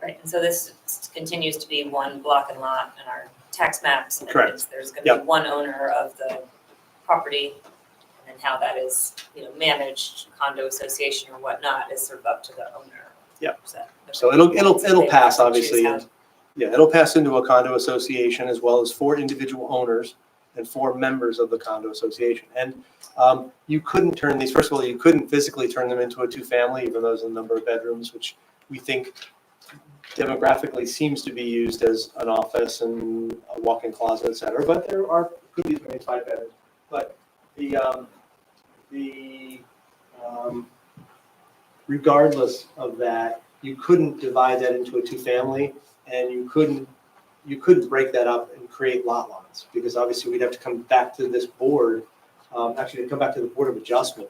Right, and so this continues to be one block and lot in our tax maps. And Correct. there's gonna be one owner of the property, and then how that is, managed, condo association or whatnot, is sort of up to the owner. Yep. So So it'll they pass, choose obviously. how- Yeah, it'll pass into a condo association as well as 4 individual owners and 4 members of the condo association. And you couldn't turn these, first of all, you couldn't physically turn them into a 2-family, even though there's a number of bedrooms, which we think demographically seems to be used as an office and a walk-in closet, et cetera. But there could be as many as 5 bedrooms. But regardless of that, you couldn't divide that into a 2-family, and you couldn't break that up and create lot lines, because obviously we'd have to come back to this board, actually come back to the Board of Adjustment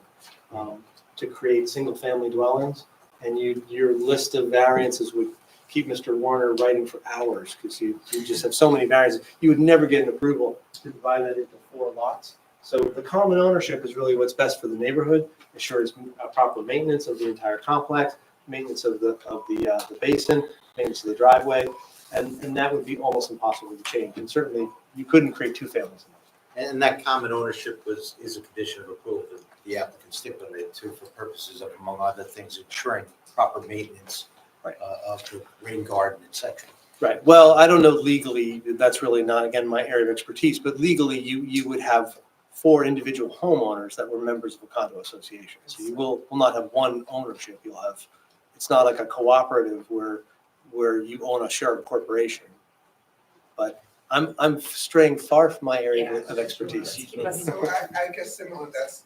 to create single-family dwellings, and your list of variances would keep Mr. Warner writing for hours, because you just have so many variances. You would never get an approval to divide that into 4 lots. So the common ownership is really what's best for the neighborhood, ensures proper maintenance of the entire complex, maintenance of the basin, maintenance of the driveway, and that would be almost impossible to change. And certainly, you couldn't create 2 families. And that common ownership is a condition of approval that the applicant stipulated to for purposes of, among other things, ensuring proper maintenance of the rain garden, et cetera. Right. Well, I don't know legally, that's really not, again, my area of expertise, but legally, you would have 4 individual homeowners that were members of a condo association. So you will not have one ownership. You'll have, it's not like a cooperative where you own a share of a corporation. But I'm straying far from my area of expertise. So I guess similar, that's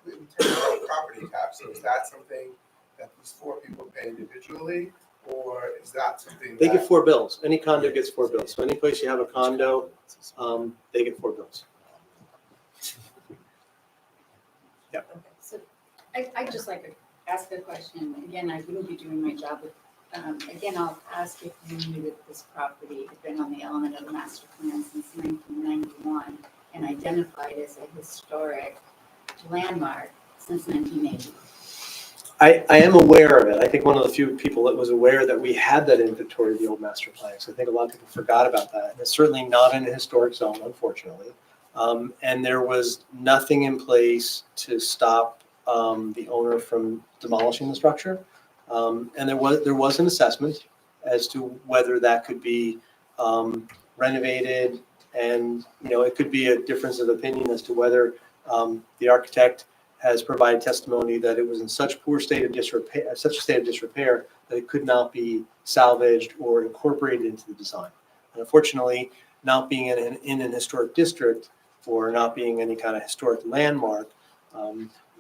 in terms of property tax, so is that something that these 4 people pay individually, or is that something They that? get 4 bills. Any condo gets 4 bills. So any place you have a condo, they get 4 bills. Yeah. So I'd just like to ask a question. Again, I wouldn't be doing my job with, again, I'll ask if you knew that this property had been on the element of the master plan since 1991 and identified as a historic landmark since 1980. I am aware of it. I think one of the few people that was aware that we had that inventory of the old master plan. So I think a lot of people forgot about that. It's certainly not in a historic zone, unfortunately. And there was nothing in place to stop the owner from demolishing the structure. And there was an assessment as to whether that could be renovated, and it could be a difference of opinion as to whether the architect has provided testimony that it was in such a state of disrepair that it could not be salvaged or incorporated into the design. And unfortunately, not being in an historic district or not being any kind of historic landmark,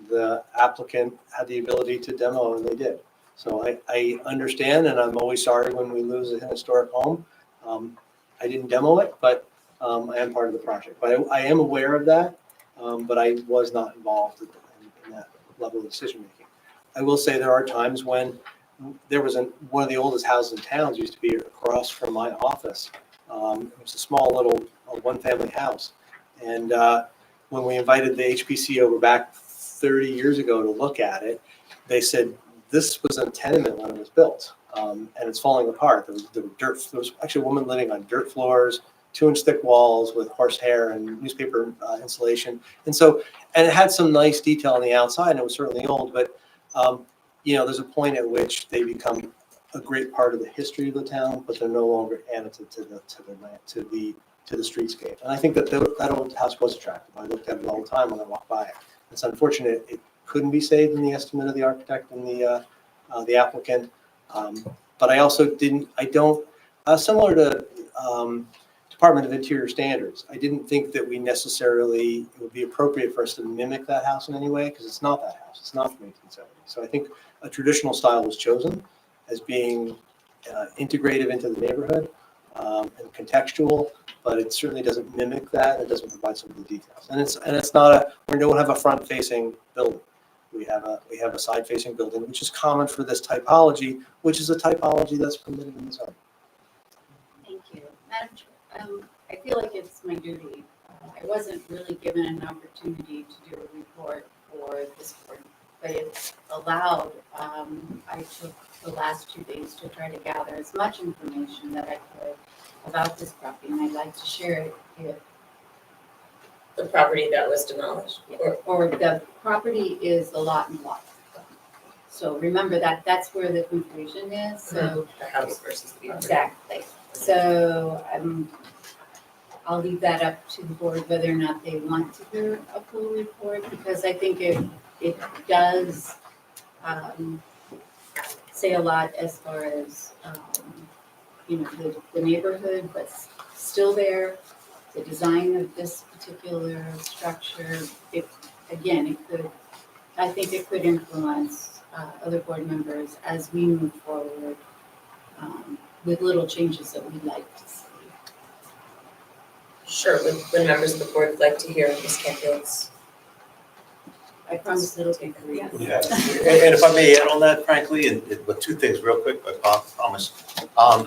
the applicant had the ability to demo, and they did. So I understand, and I'm always sorry when we lose a historic home. I didn't demo it, but I am part of the project. But I am aware of that, but I was not involved in that level of decision making. I will say there are times when there was one of the oldest houses in town used to be across from my office. It was a small little 1-family house. And when we invited the HPC over back 30 years ago to look at it, they said, this was a tenement when it was built, and it's falling apart. There was actually a woman living on dirt floors, 2-inch thick walls with horsehair and newspaper insulation. And it had some nice detail on the outside, and it was certainly old, but there's a point at which they become a great part of the history of the town, but they're no longer additive to the streetscape. And I think that old house was attractive. I looked at it all the time when I walked by it. It's unfortunate it couldn't be saved in the estimate of the architect and the applicant. But I also don't, similar to Department of Interior Standards, I didn't think that it would be appropriate for us to mimic that house in any way, because it's not that house. It's not from 1870. So I think a traditional style was chosen as being integrative into the neighborhood and contextual, but it certainly doesn't mimic that. It doesn't provide some of the details. And it's not we don't have a front-facing building. We have a side-facing building, which is common for this typology, which is a typology that's permitted in the zone. Thank you. Madam Chair, I feel like it's my duty. I wasn't really given an opportunity to do a report for this board, but if allowed, I took the last 2 days to try to gather as much information that I could about this property, and I'd like to share it if The property that was demolished, or the property is the lot and lot. So remember that that's where the confusion is, so. the house versus the property. Exactly. So I'll leave that up to the board whether or not they want to do a full report, because I think it does say a lot as far as, the neighborhood, but still there, the design of this particular structure, I think it could influence other board members as we move forward with little changes that we'd like to see. Sure, would members of the board like to hear Ms. Canfield's? I promise it'll be brief. Yeah, and if I may add on that, frankly, but two things real quick, I promise.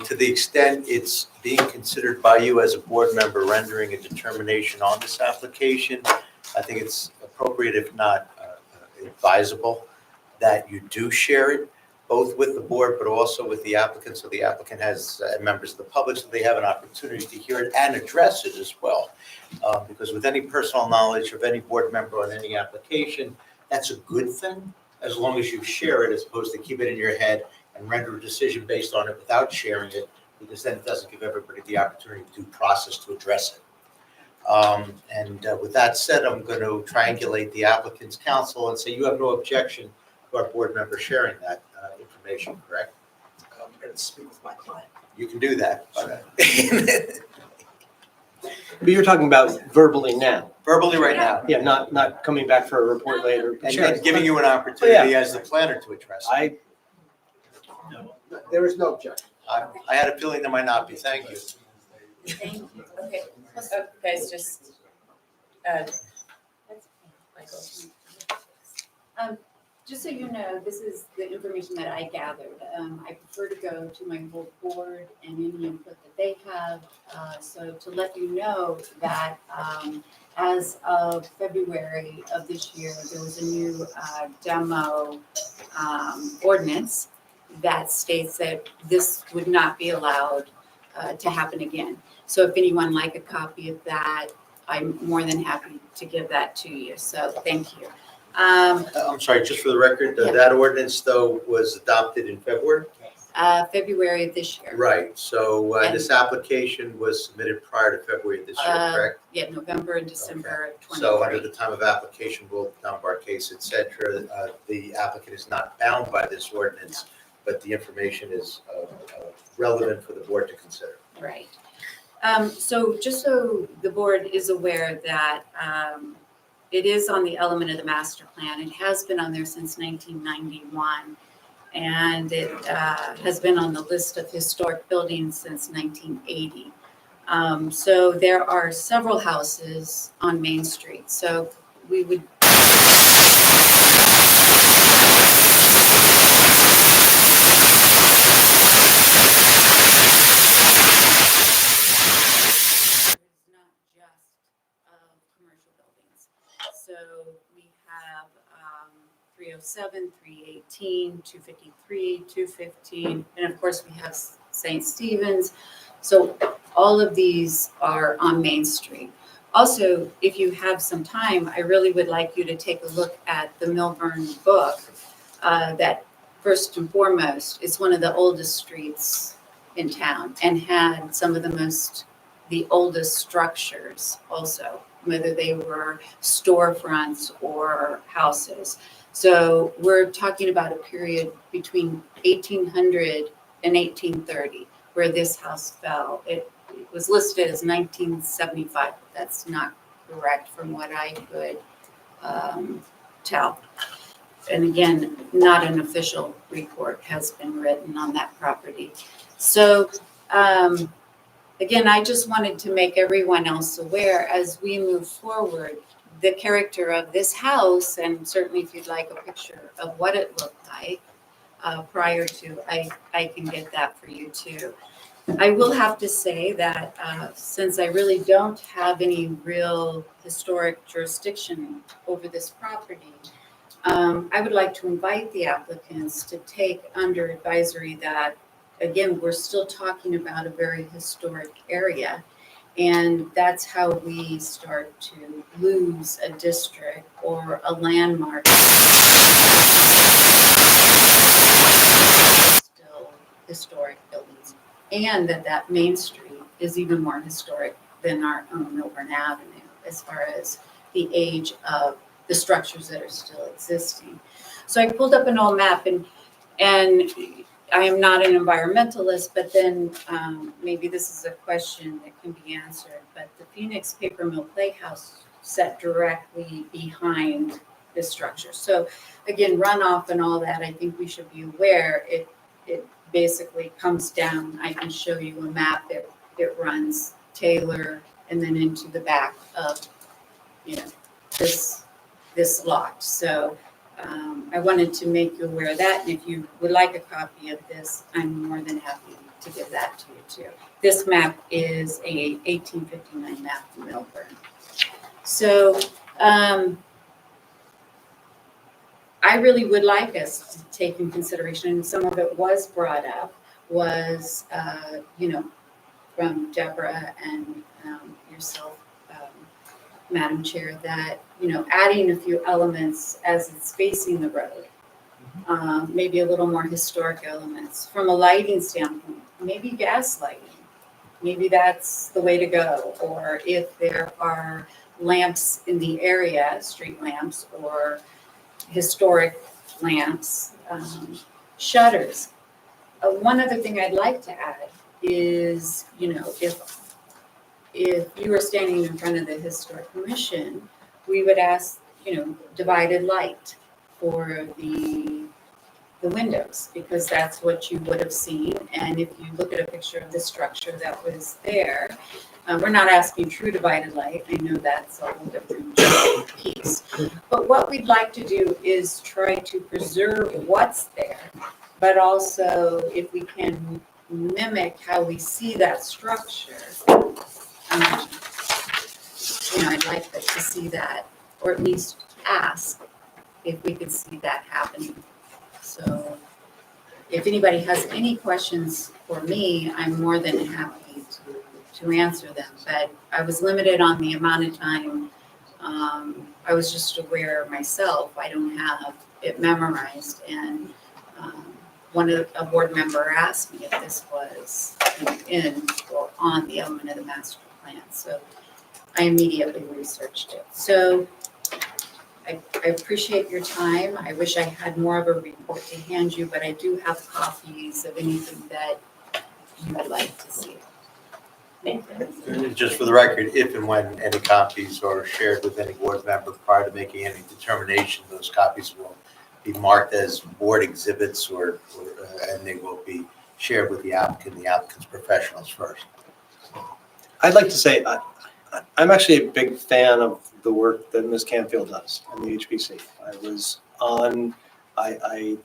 To the extent it's being considered by you as a board member rendering a determination on this application, I think it's appropriate, if not advisable, that you do share it, both with the board, but also with the applicant, so the applicant has members of the public, so they have an opportunity to hear it and address it as well. Because with any personal knowledge of any board member on any application, that's a good thing, as long as you share it, as opposed to keep it in your head and render a decision based on it without sharing it, because then it doesn't give everybody the opportunity to due process to address it. With that said, I'm going to triangulate the applicant's counsel and say you have no objection to our board member sharing that information, correct? I'm going to speak with my client. You can do that. But you're talking about verbally now. Verbally right now. Yeah, not coming back for a report later. And then giving you an opportunity as the planner to address it. There is no objection. I had a feeling there might not be. Thank you. Thank you. Okay, guys, just, Michael. Just so you know, this is the information that I gathered. I prefer to go to my whole board and any input that they have. So to let you know that as of February of this year, there was a new demo ordinance that states that this would not be allowed to happen again. So if anyone would like a copy of that, I'm more than happy to give that to you. So thank you. I'm sorry, just for the record, Yeah. that ordinance though was adopted in February? February of this year. Right, so this application was submitted prior to February of this year, correct? Yeah, November and December of 23. So under the time of application, rule, Dunbar case, et cetera, the applicant is not bound by this ordinance, but the information is relevant for the board to consider. Right. So just so the board is aware that it is on the element of the master plan. It has been on there since 1991, and it has been on the list of historic buildings since 1980. So there are several houses on Main Street. So we would So we have 307, 318, 253, 215, and of course we have St. Stephen's. So all of these are on Main Street. Also, if you have some time, I really would like you to take a look at the Millburn book. That first and foremost is one of the oldest streets in town and had some of the oldest structures also, whether they were storefronts or houses. So we're talking about a period between 1800 and 1830 where this house fell. It was listed as 1975, but that's not correct from what I could tell. and again, not an official report has been written on that property. So, again, I just wanted to make everyone else aware as we move forward, the character of this house, and certainly if you'd like a picture of what it looked like prior to, I can get that for you too. I will have to say that since I really don't have any real historic jurisdiction over this property, I would like to invite the applicants to take under advisory that, again, we're still talking about a very historic area. And that's how we start to lose a district or a landmark. Still historic buildings. And that Main Street is even more historic than our own Millburn Avenue as far as the age of the structures that are still existing. So I pulled up an old map, and I am not an environmentalist, but then maybe this is a question that can be answered. But the Phoenix Paper Mill Playhouse sat directly behind this structure. So again, runoff and all that, I think we should be aware. It basically comes down. I can show you a map that it runs Taylor and then into the back of, this lot. So I wanted to make you aware of that. And if you would like a copy of this, I'm more than happy to give that to you too. This map is a 1859 map from Millburn. So I really would like us to take in consideration, and some of it was brought up, was, from Deborah and yourself, Madam Chair, that, adding a few elements as it's facing the road, maybe a little more historic elements. From a lighting standpoint, maybe gas lighting. Maybe that's the way to go. Or if there are lamps in the area, street lamps or historic lamps, shutters. One other thing I'd like to add is, if you were standing in front of the Historic Commission, we would ask, divided light for the windows, because that's what you would have seen. And if you look at a picture of the structure that was there, we're not asking true divided light. I know that's a whole different piece. But what we'd like to do is try to preserve what's there, but also if we can mimic how we see that structure. I'd like to see that, or at least ask if we could see that happening. So if anybody has any questions for me, I'm more than happy to answer them. But I was limited on the amount of time. I was just aware myself, I don't have it memorized. And a board member asked me if this was in or on the element of the master plan. So I immediately researched it. So I appreciate your time. I wish I had more of a report to hand you, but I do have copies of anything that you would like to see. Thank you. Just for the record, if and when any copies are shared with any board member prior to making any determination, those copies will be marked as board exhibits and they will be shared with the applicant's professionals first. I'd like to say, I'm actually a big fan of the work that Ms. Canfield does in the HPC. I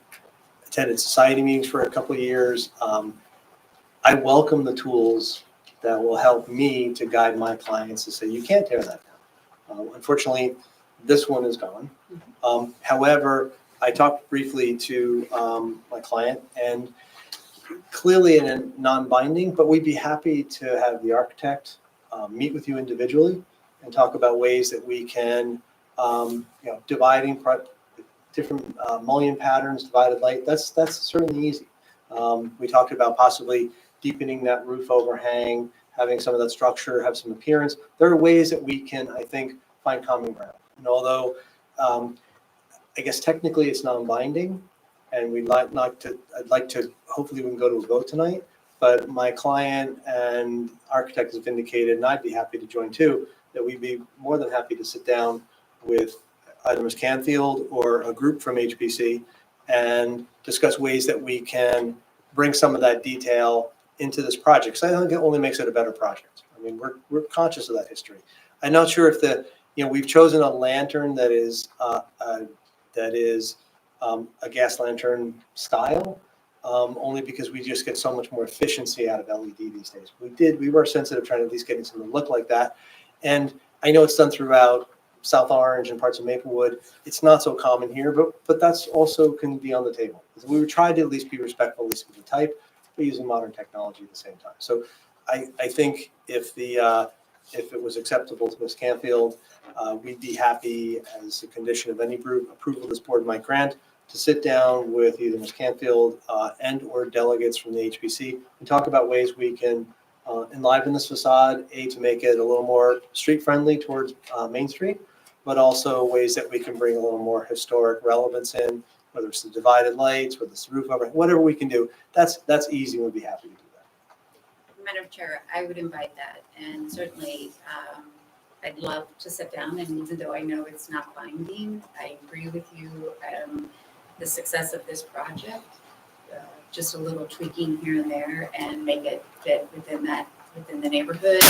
attended society meetings for a couple of years. I welcome the tools that will help me to guide my clients to say, you can't tear that down. Unfortunately, this one is gone. However, I talked briefly to my client, and clearly in a non-binding, but we'd be happy to have the architect meet with you individually and talk about ways that we can, dividing different mullion patterns, divided light. That's certainly easy. We talked about possibly deepening that roof overhang, having some of that structure have some appearance. There are ways that we can, I think, find common ground. And although I guess technically it's non-binding, and I'd like to, hopefully we can go to a vote tonight, but my client and architect has indicated, and I'd be happy to join too, that we'd be more than happy to sit down with either Ms. Canfield or a group from HPC and discuss ways that we can bring some of that detail into this project. So I think it only makes it a better project. I mean, we're conscious of that history. I'm not sure if we've chosen a lantern that is a gas lantern style, only because we just get so much more efficiency out of LED these days. We were sensitive trying to at least get something to look like that. And I know it's done throughout South Orange and parts of Maplewood. It's not so common here, but that's also can be on the table. We would try to at least be respectful, at least of the type, but using modern technology at the same time. So I think if it was acceptable to Ms. Canfield, we'd be happy, as a condition of any approval this board might grant, to sit down with either Ms. Canfield and or delegates from the HPC and talk about ways we can enliven this facade, to make it a little more street friendly towards Main Street, but also ways that we can bring a little more historic relevance in, whether it's the divided lights, whether it's the roof over, whatever we can do. That's easy. We'd be happy to do that. Madam Chair, I would invite that, and certainly, I'd love to sit down, and even though I know it's not binding, I agree with you. The success of this project, just a little tweaking here and there, and make it fit within the neighborhood.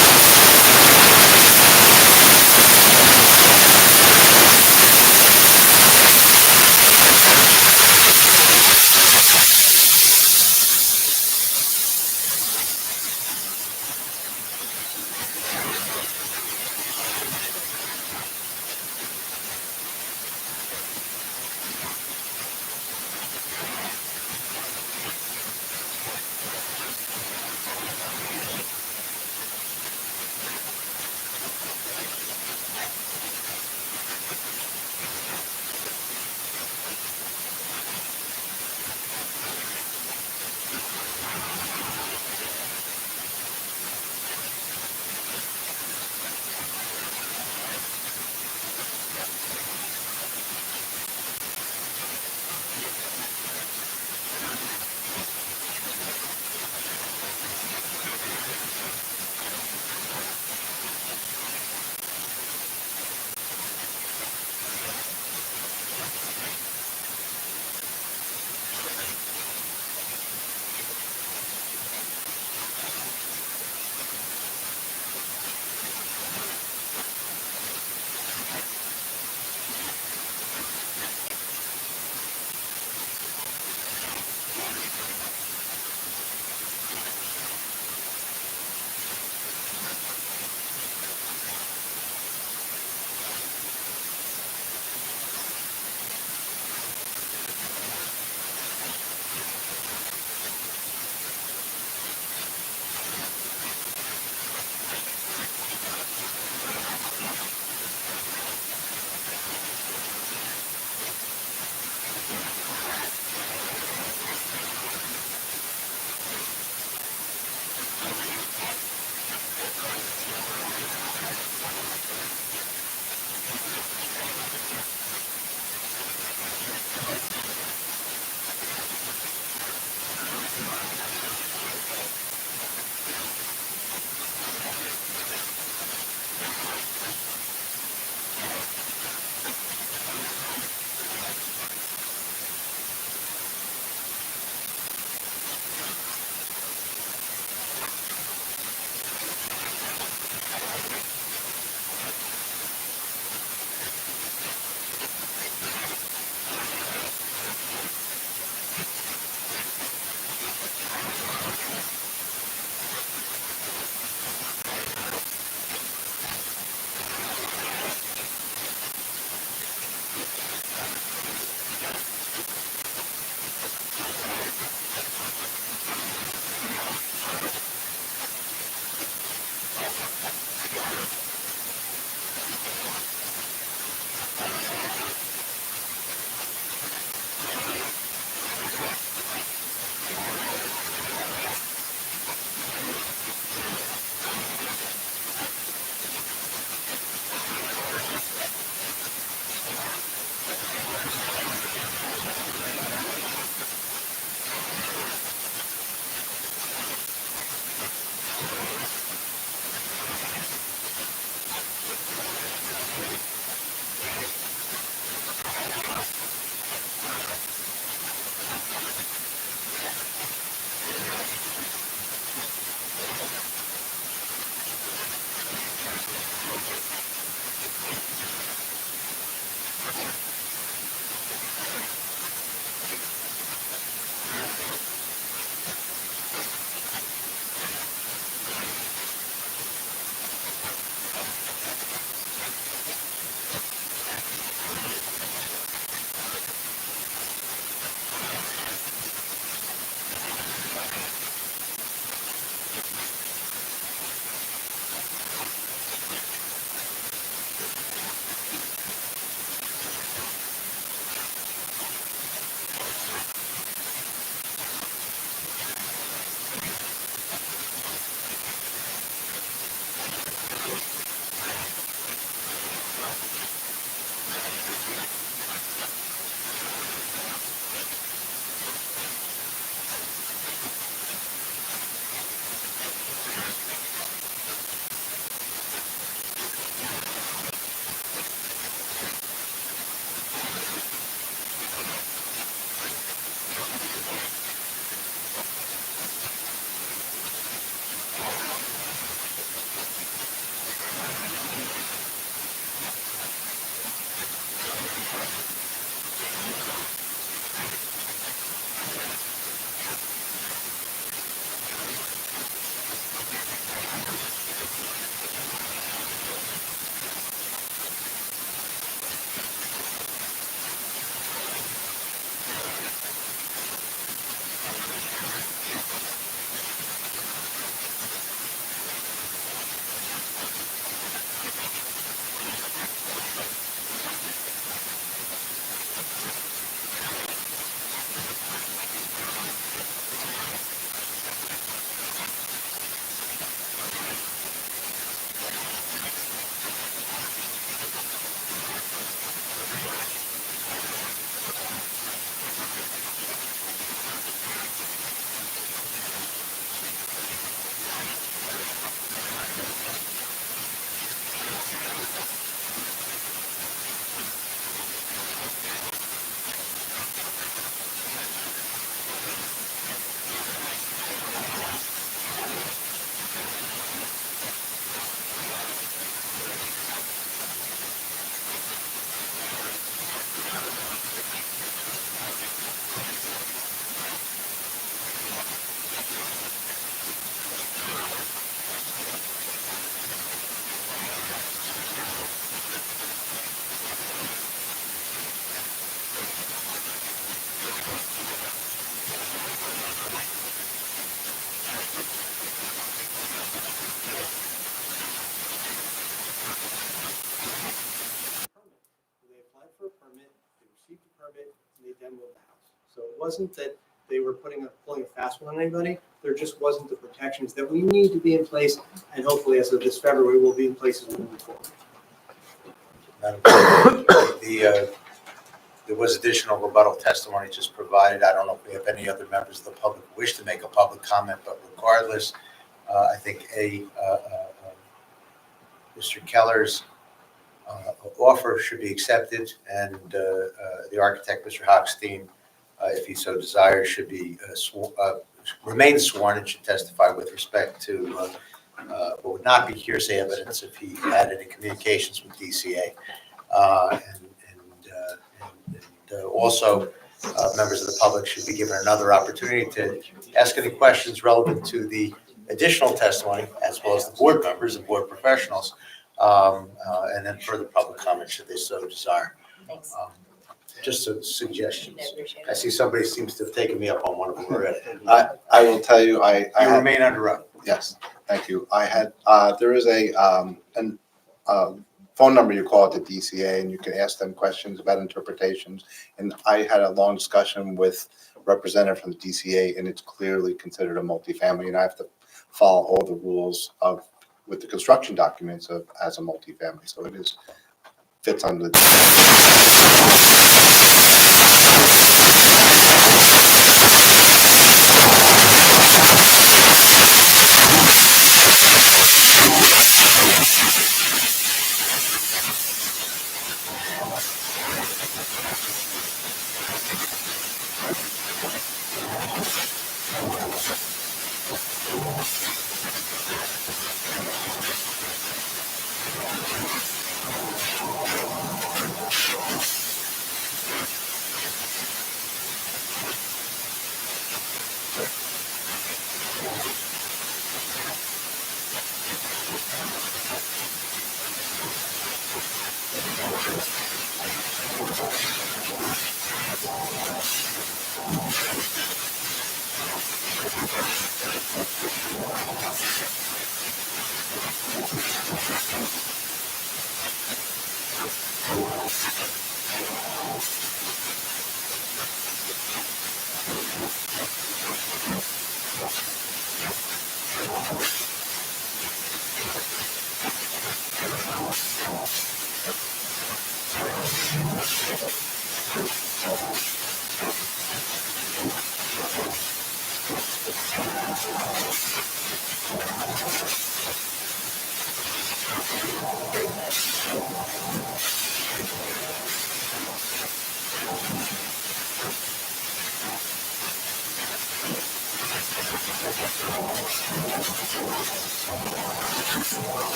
wasn't that they were pulling a fast one on anybody. There just wasn't the protections that we need to be in place, and hopefully as of this February, will be in place as we move forward. Madam President, there was additional rebuttal testimony just provided. I don't know if we have any other members of the public who wish to make a public comment, but regardless, I think Mr. Keller's offer should be accepted, and the architect, Mr. Hochstein, if he so desires, should be remain sworn and should testify with respect to what would not be hearsay evidence if he had any communications with DCA. Also, members of the public should be given another opportunity to ask any questions relevant to the additional testimony, as well as the board members and board professionals, and then further public comment should they so desire. Thanks. Just some suggestions. I appreciate I it. see somebody seems to have taken me up on one of them already. I will tell you, I You had, remain under oath. yes, thank you. I had, there is a phone number you call at the DCA, and you can ask them questions about interpretations. And I had a long discussion with a representative from the DCA, and it's clearly considered a multifamily, and I have to follow all the rules of, with the construction documents of, as a multifamily. So it is, fits under the.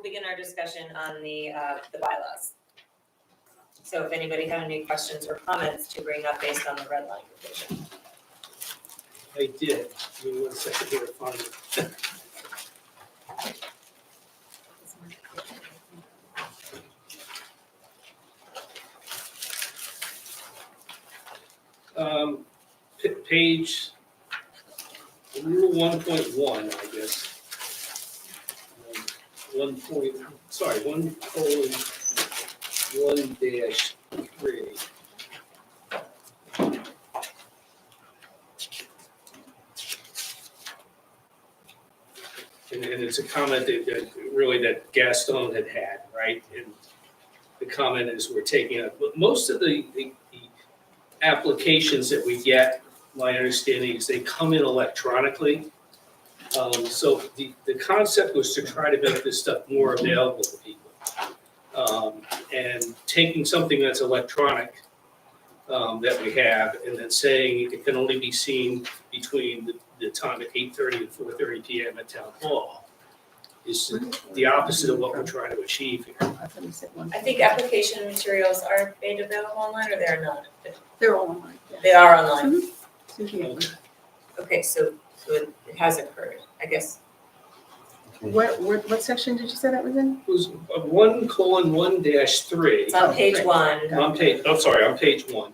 we'll begin our discussion on the bylaws. So if anybody had any questions or comments to bring up based on the red line provision. I did. Give me 1 second here to find it. Page rule 1.1, I guess. 1:1-1-3. And it's a comment that really that Gaston had, right? And the comment is we're taking up, most of the applications that we get, my understanding is they come in electronically. So the concept was to try to make this stuff more available to people. And taking something that's electronic that we have and then saying it can only be seen between the time at 8:30 and 4:30 PM at Town Hall is the opposite of what we're trying to achieve here. I think application materials are made available online or they're not? They're all online. Yeah. They are online. Okay. Okay, so it has occurred, I guess. What section did you say that was in? It was 1:1-3. It's on page one. On page 1,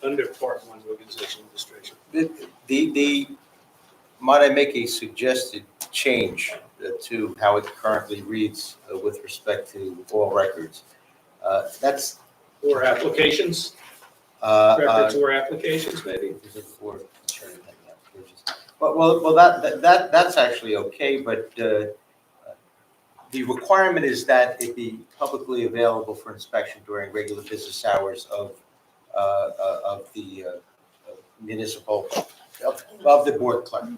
under part 1, organization administration. Might I make a suggested change to how it currently reads with respect to all records? That's. Or applications, uh, records or applications, maybe? Well, that's actually okay, but the requirement is that it be publicly available for inspection during regular business hours of the municipal, of the board clerk.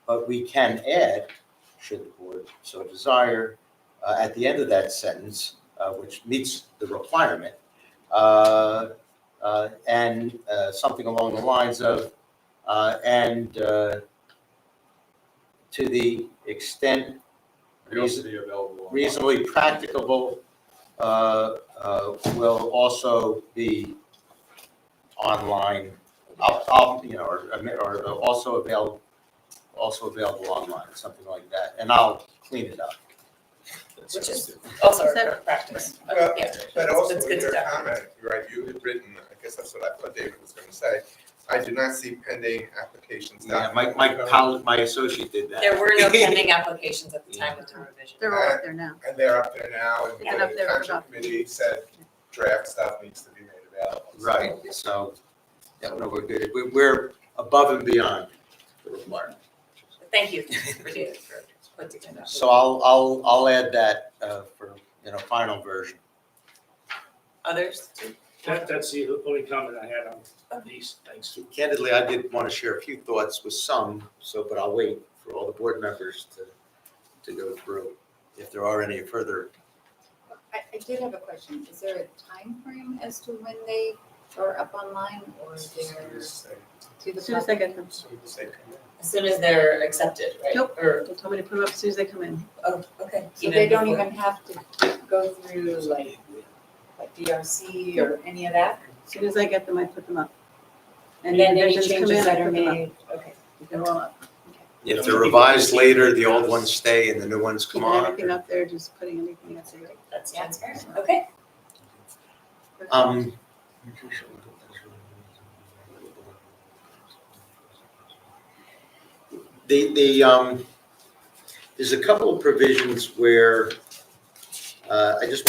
But we can add, should the board so desire, at the end of that sentence, which meets the requirement, and something along the lines of, and to the extent It also be available online. reasonably practicable, will also be online, or also available online, something like that, and I'll clean it up. Which is also Is that- a practice. Well, Yeah. but also That's in good your stuff. comment, right, you had written, I guess that's what I thought David was gonna say. I do not see pending applications. Yeah, my associate did that. There were no pending applications at the time of the revision. They're all up there now. And they're up there now, and Yeah, up the there, township up. committee said draft stuff needs to be made available. So- Right, so, yeah, no, we're good. We're above and beyond the requirement. Thank you for doing it, for putting together. So I'll add that for, final version. Others? That's the only comment I had on these, thanks. Candidly, I did want to share a few thoughts with some, but I'll wait for all the board members to go through, if there are any further. I did have a question. Is there a time frame as to when they are up online or they're to As the soon as they public? get them. As soon as they're accepted, right? Nope. Or, They told me to put them up as soon as they come in. oh, okay. So they don't even have to go through like DRC or any of that? As soon as I get them, I put them up. And then any revisions come changes in, I that are put them up. made, okay. They're all up. If they're revised later, the old ones stay and the new ones come Keeping on. everything up there, just putting anything that's there. That's transparent, okay. There's a couple of provisions where I just.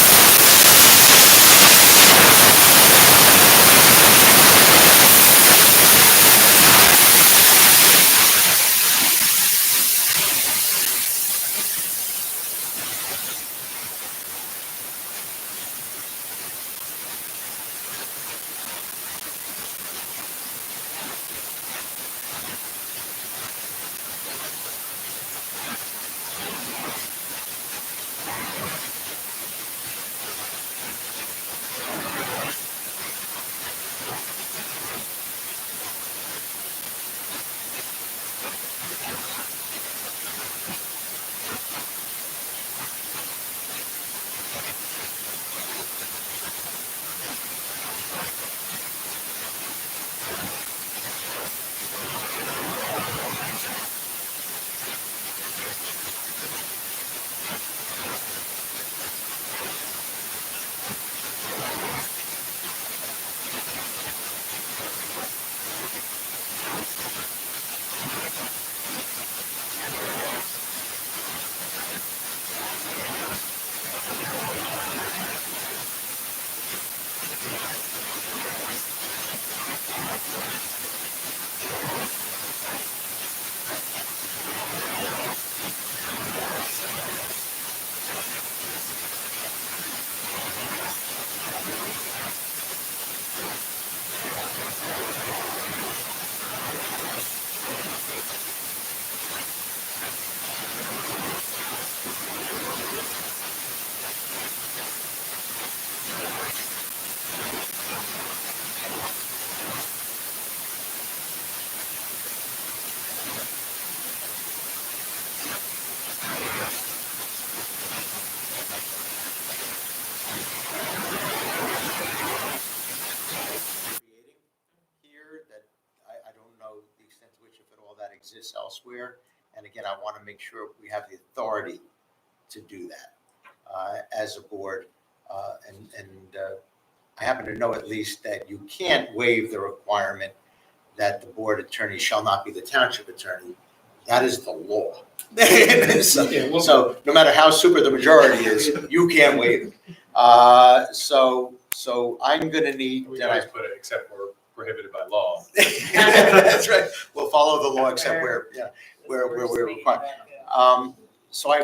exists elsewhere. And again, I want to make sure we have the authority to do that as a board. I happen to know at least that you can't waive the requirement that the board attorney shall not be the township attorney. That is the law. So no matter how super the majority is, you can't waive it. So I'm gonna need. We always put it, except we're prohibited by law. That's right. We'll follow the law except where we're required. So I.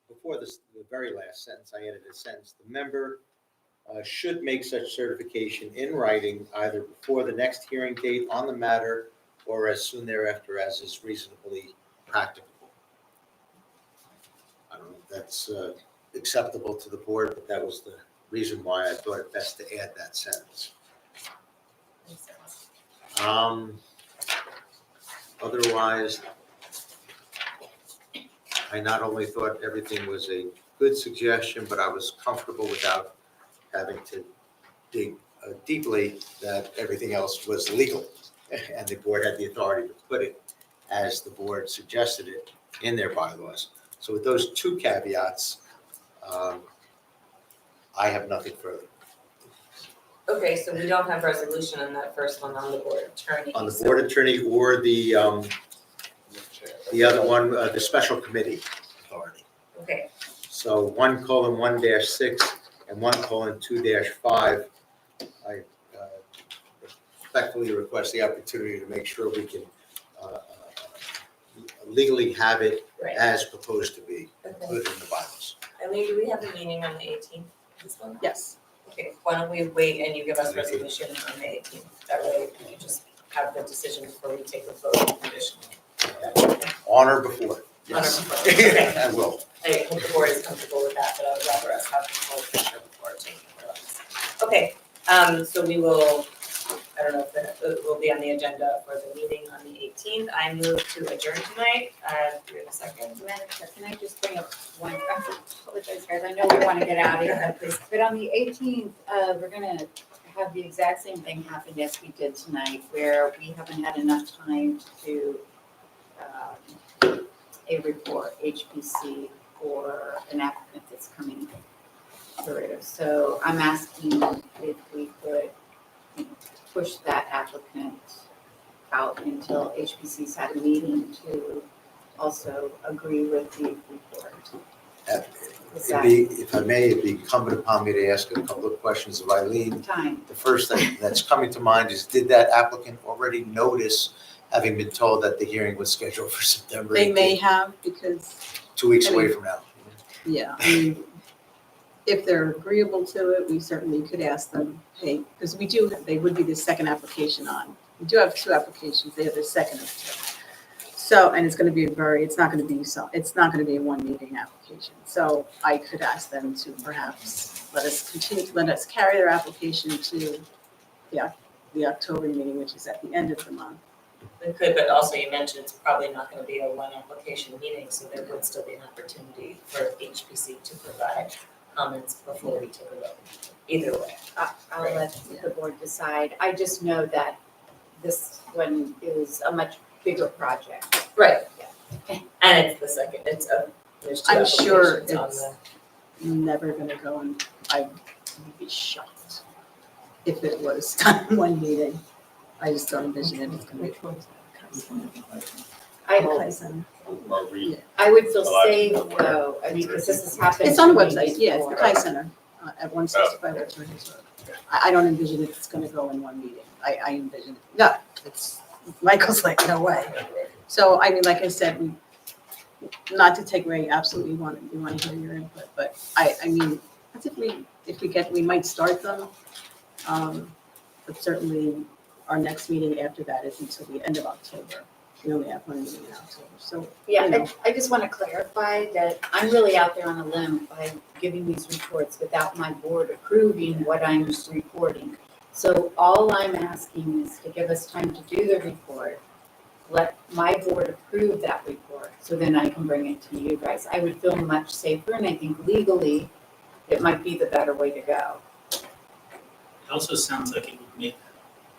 before this, the very last sentence, I added a sentence, the member should make such certification in writing either before the next hearing date on the matter or as soon thereafter as is reasonably practicable. I don't know if that's acceptable to the board, but that was the reason why I thought it best to add that sentence. Otherwise, I not only thought everything was a good suggestion, but I was comfortable without having to dig deeply that everything else was legal. And the board had the authority to put it as the board suggested it in their bylaws. So with those two caveats, I have nothing further. Okay, so we don't have resolution on that first one on the board attorney. On the board attorney or the other one, the special committee authority. Okay, So 1:1-6 and 1:2-5, I respectfully request the opportunity to make sure we can legally have it right, as proposed to be okay. included in the bylaws. Eileen, do we have a meeting on the 18th, this one? Yes. Okay, why don't we wait and you give us resolution on the 18th? That way we can just have the decision before we take a vote conditionally. On or before? Yes. Okay. I will. I hope the board is comfortable with that, but I would rather us have the full picture before taking the vote. Okay, so we will, I don't know if it will be on the agenda for the meeting on the 18th. I move to adjourn tonight. Do we have a second? Madam Chair, can I just bring up one, I apologize, guys, I know we want to get out of here, but on the 18th, we're gonna have the exact same thing happen as we did tonight, where we haven't had enough time to do a report, HPC, for an applicant that's coming through. So I'm asking if we could push that applicant out until HPC's had a meeting to also agree with the report. It'd be, if I may, it'd be incumbent upon me to ask a couple of questions of Eileen. Time. The first thing that's coming to mind is, did that applicant already notice, having been told that the hearing was scheduled for September 18th? They may have, because, 2 weeks away from now. yeah, I mean, if they're agreeable to it, we certainly could ask them, hey, because they would be the second application on. We do have 2 applications, they have the second of 2. So, and it's gonna be it's not gonna be a one meeting application. So I could ask them to perhaps let us carry their application to the October meeting, which is at the end of the month. We could, but also you mentioned it's probably not gonna be a one application meeting, so there would still be an opportunity for HPC to provide comments before we take a vote. Either way. I'll let the board decide. I just know that this one is a much bigger project. Right. And it's the second, there's 2 I'm sure applications on it's the. never gonna go, and I would be shocked if it was done in one meeting. I just don't envision it. It's gonna be. I would feel safe though, I mean, because this has happened. It's on the to me website, yeah, it's the before. Kai Center at 165 Attorneys Road. I don't envision it's gonna go in one meeting. I envision, no, Michael's like, no way. So, I mean, like I said, not to take away, absolutely we want to hear your input, but I mean, that's we might start them. But certainly our next meeting after that is until the end of October. We only have one meeting in October, so. Yeah, you know. I just want to clarify that I'm really out there on a limb by giving these reports without my board approving what I'm reporting. So all I'm asking is to give us time to do the report, let my board approve that report, so then I can bring it to you guys. I would feel much safer, and I think legally, it might be the better way to go. It also sounds like it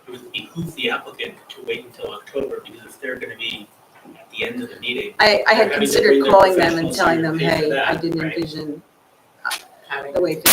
would behoove the applicant to wait until October, because if they're gonna be at the end of the meeting. I had having to considered bring their calling them and professionals telling here them, to pay for hey, that, I didn't right? envision Having the way things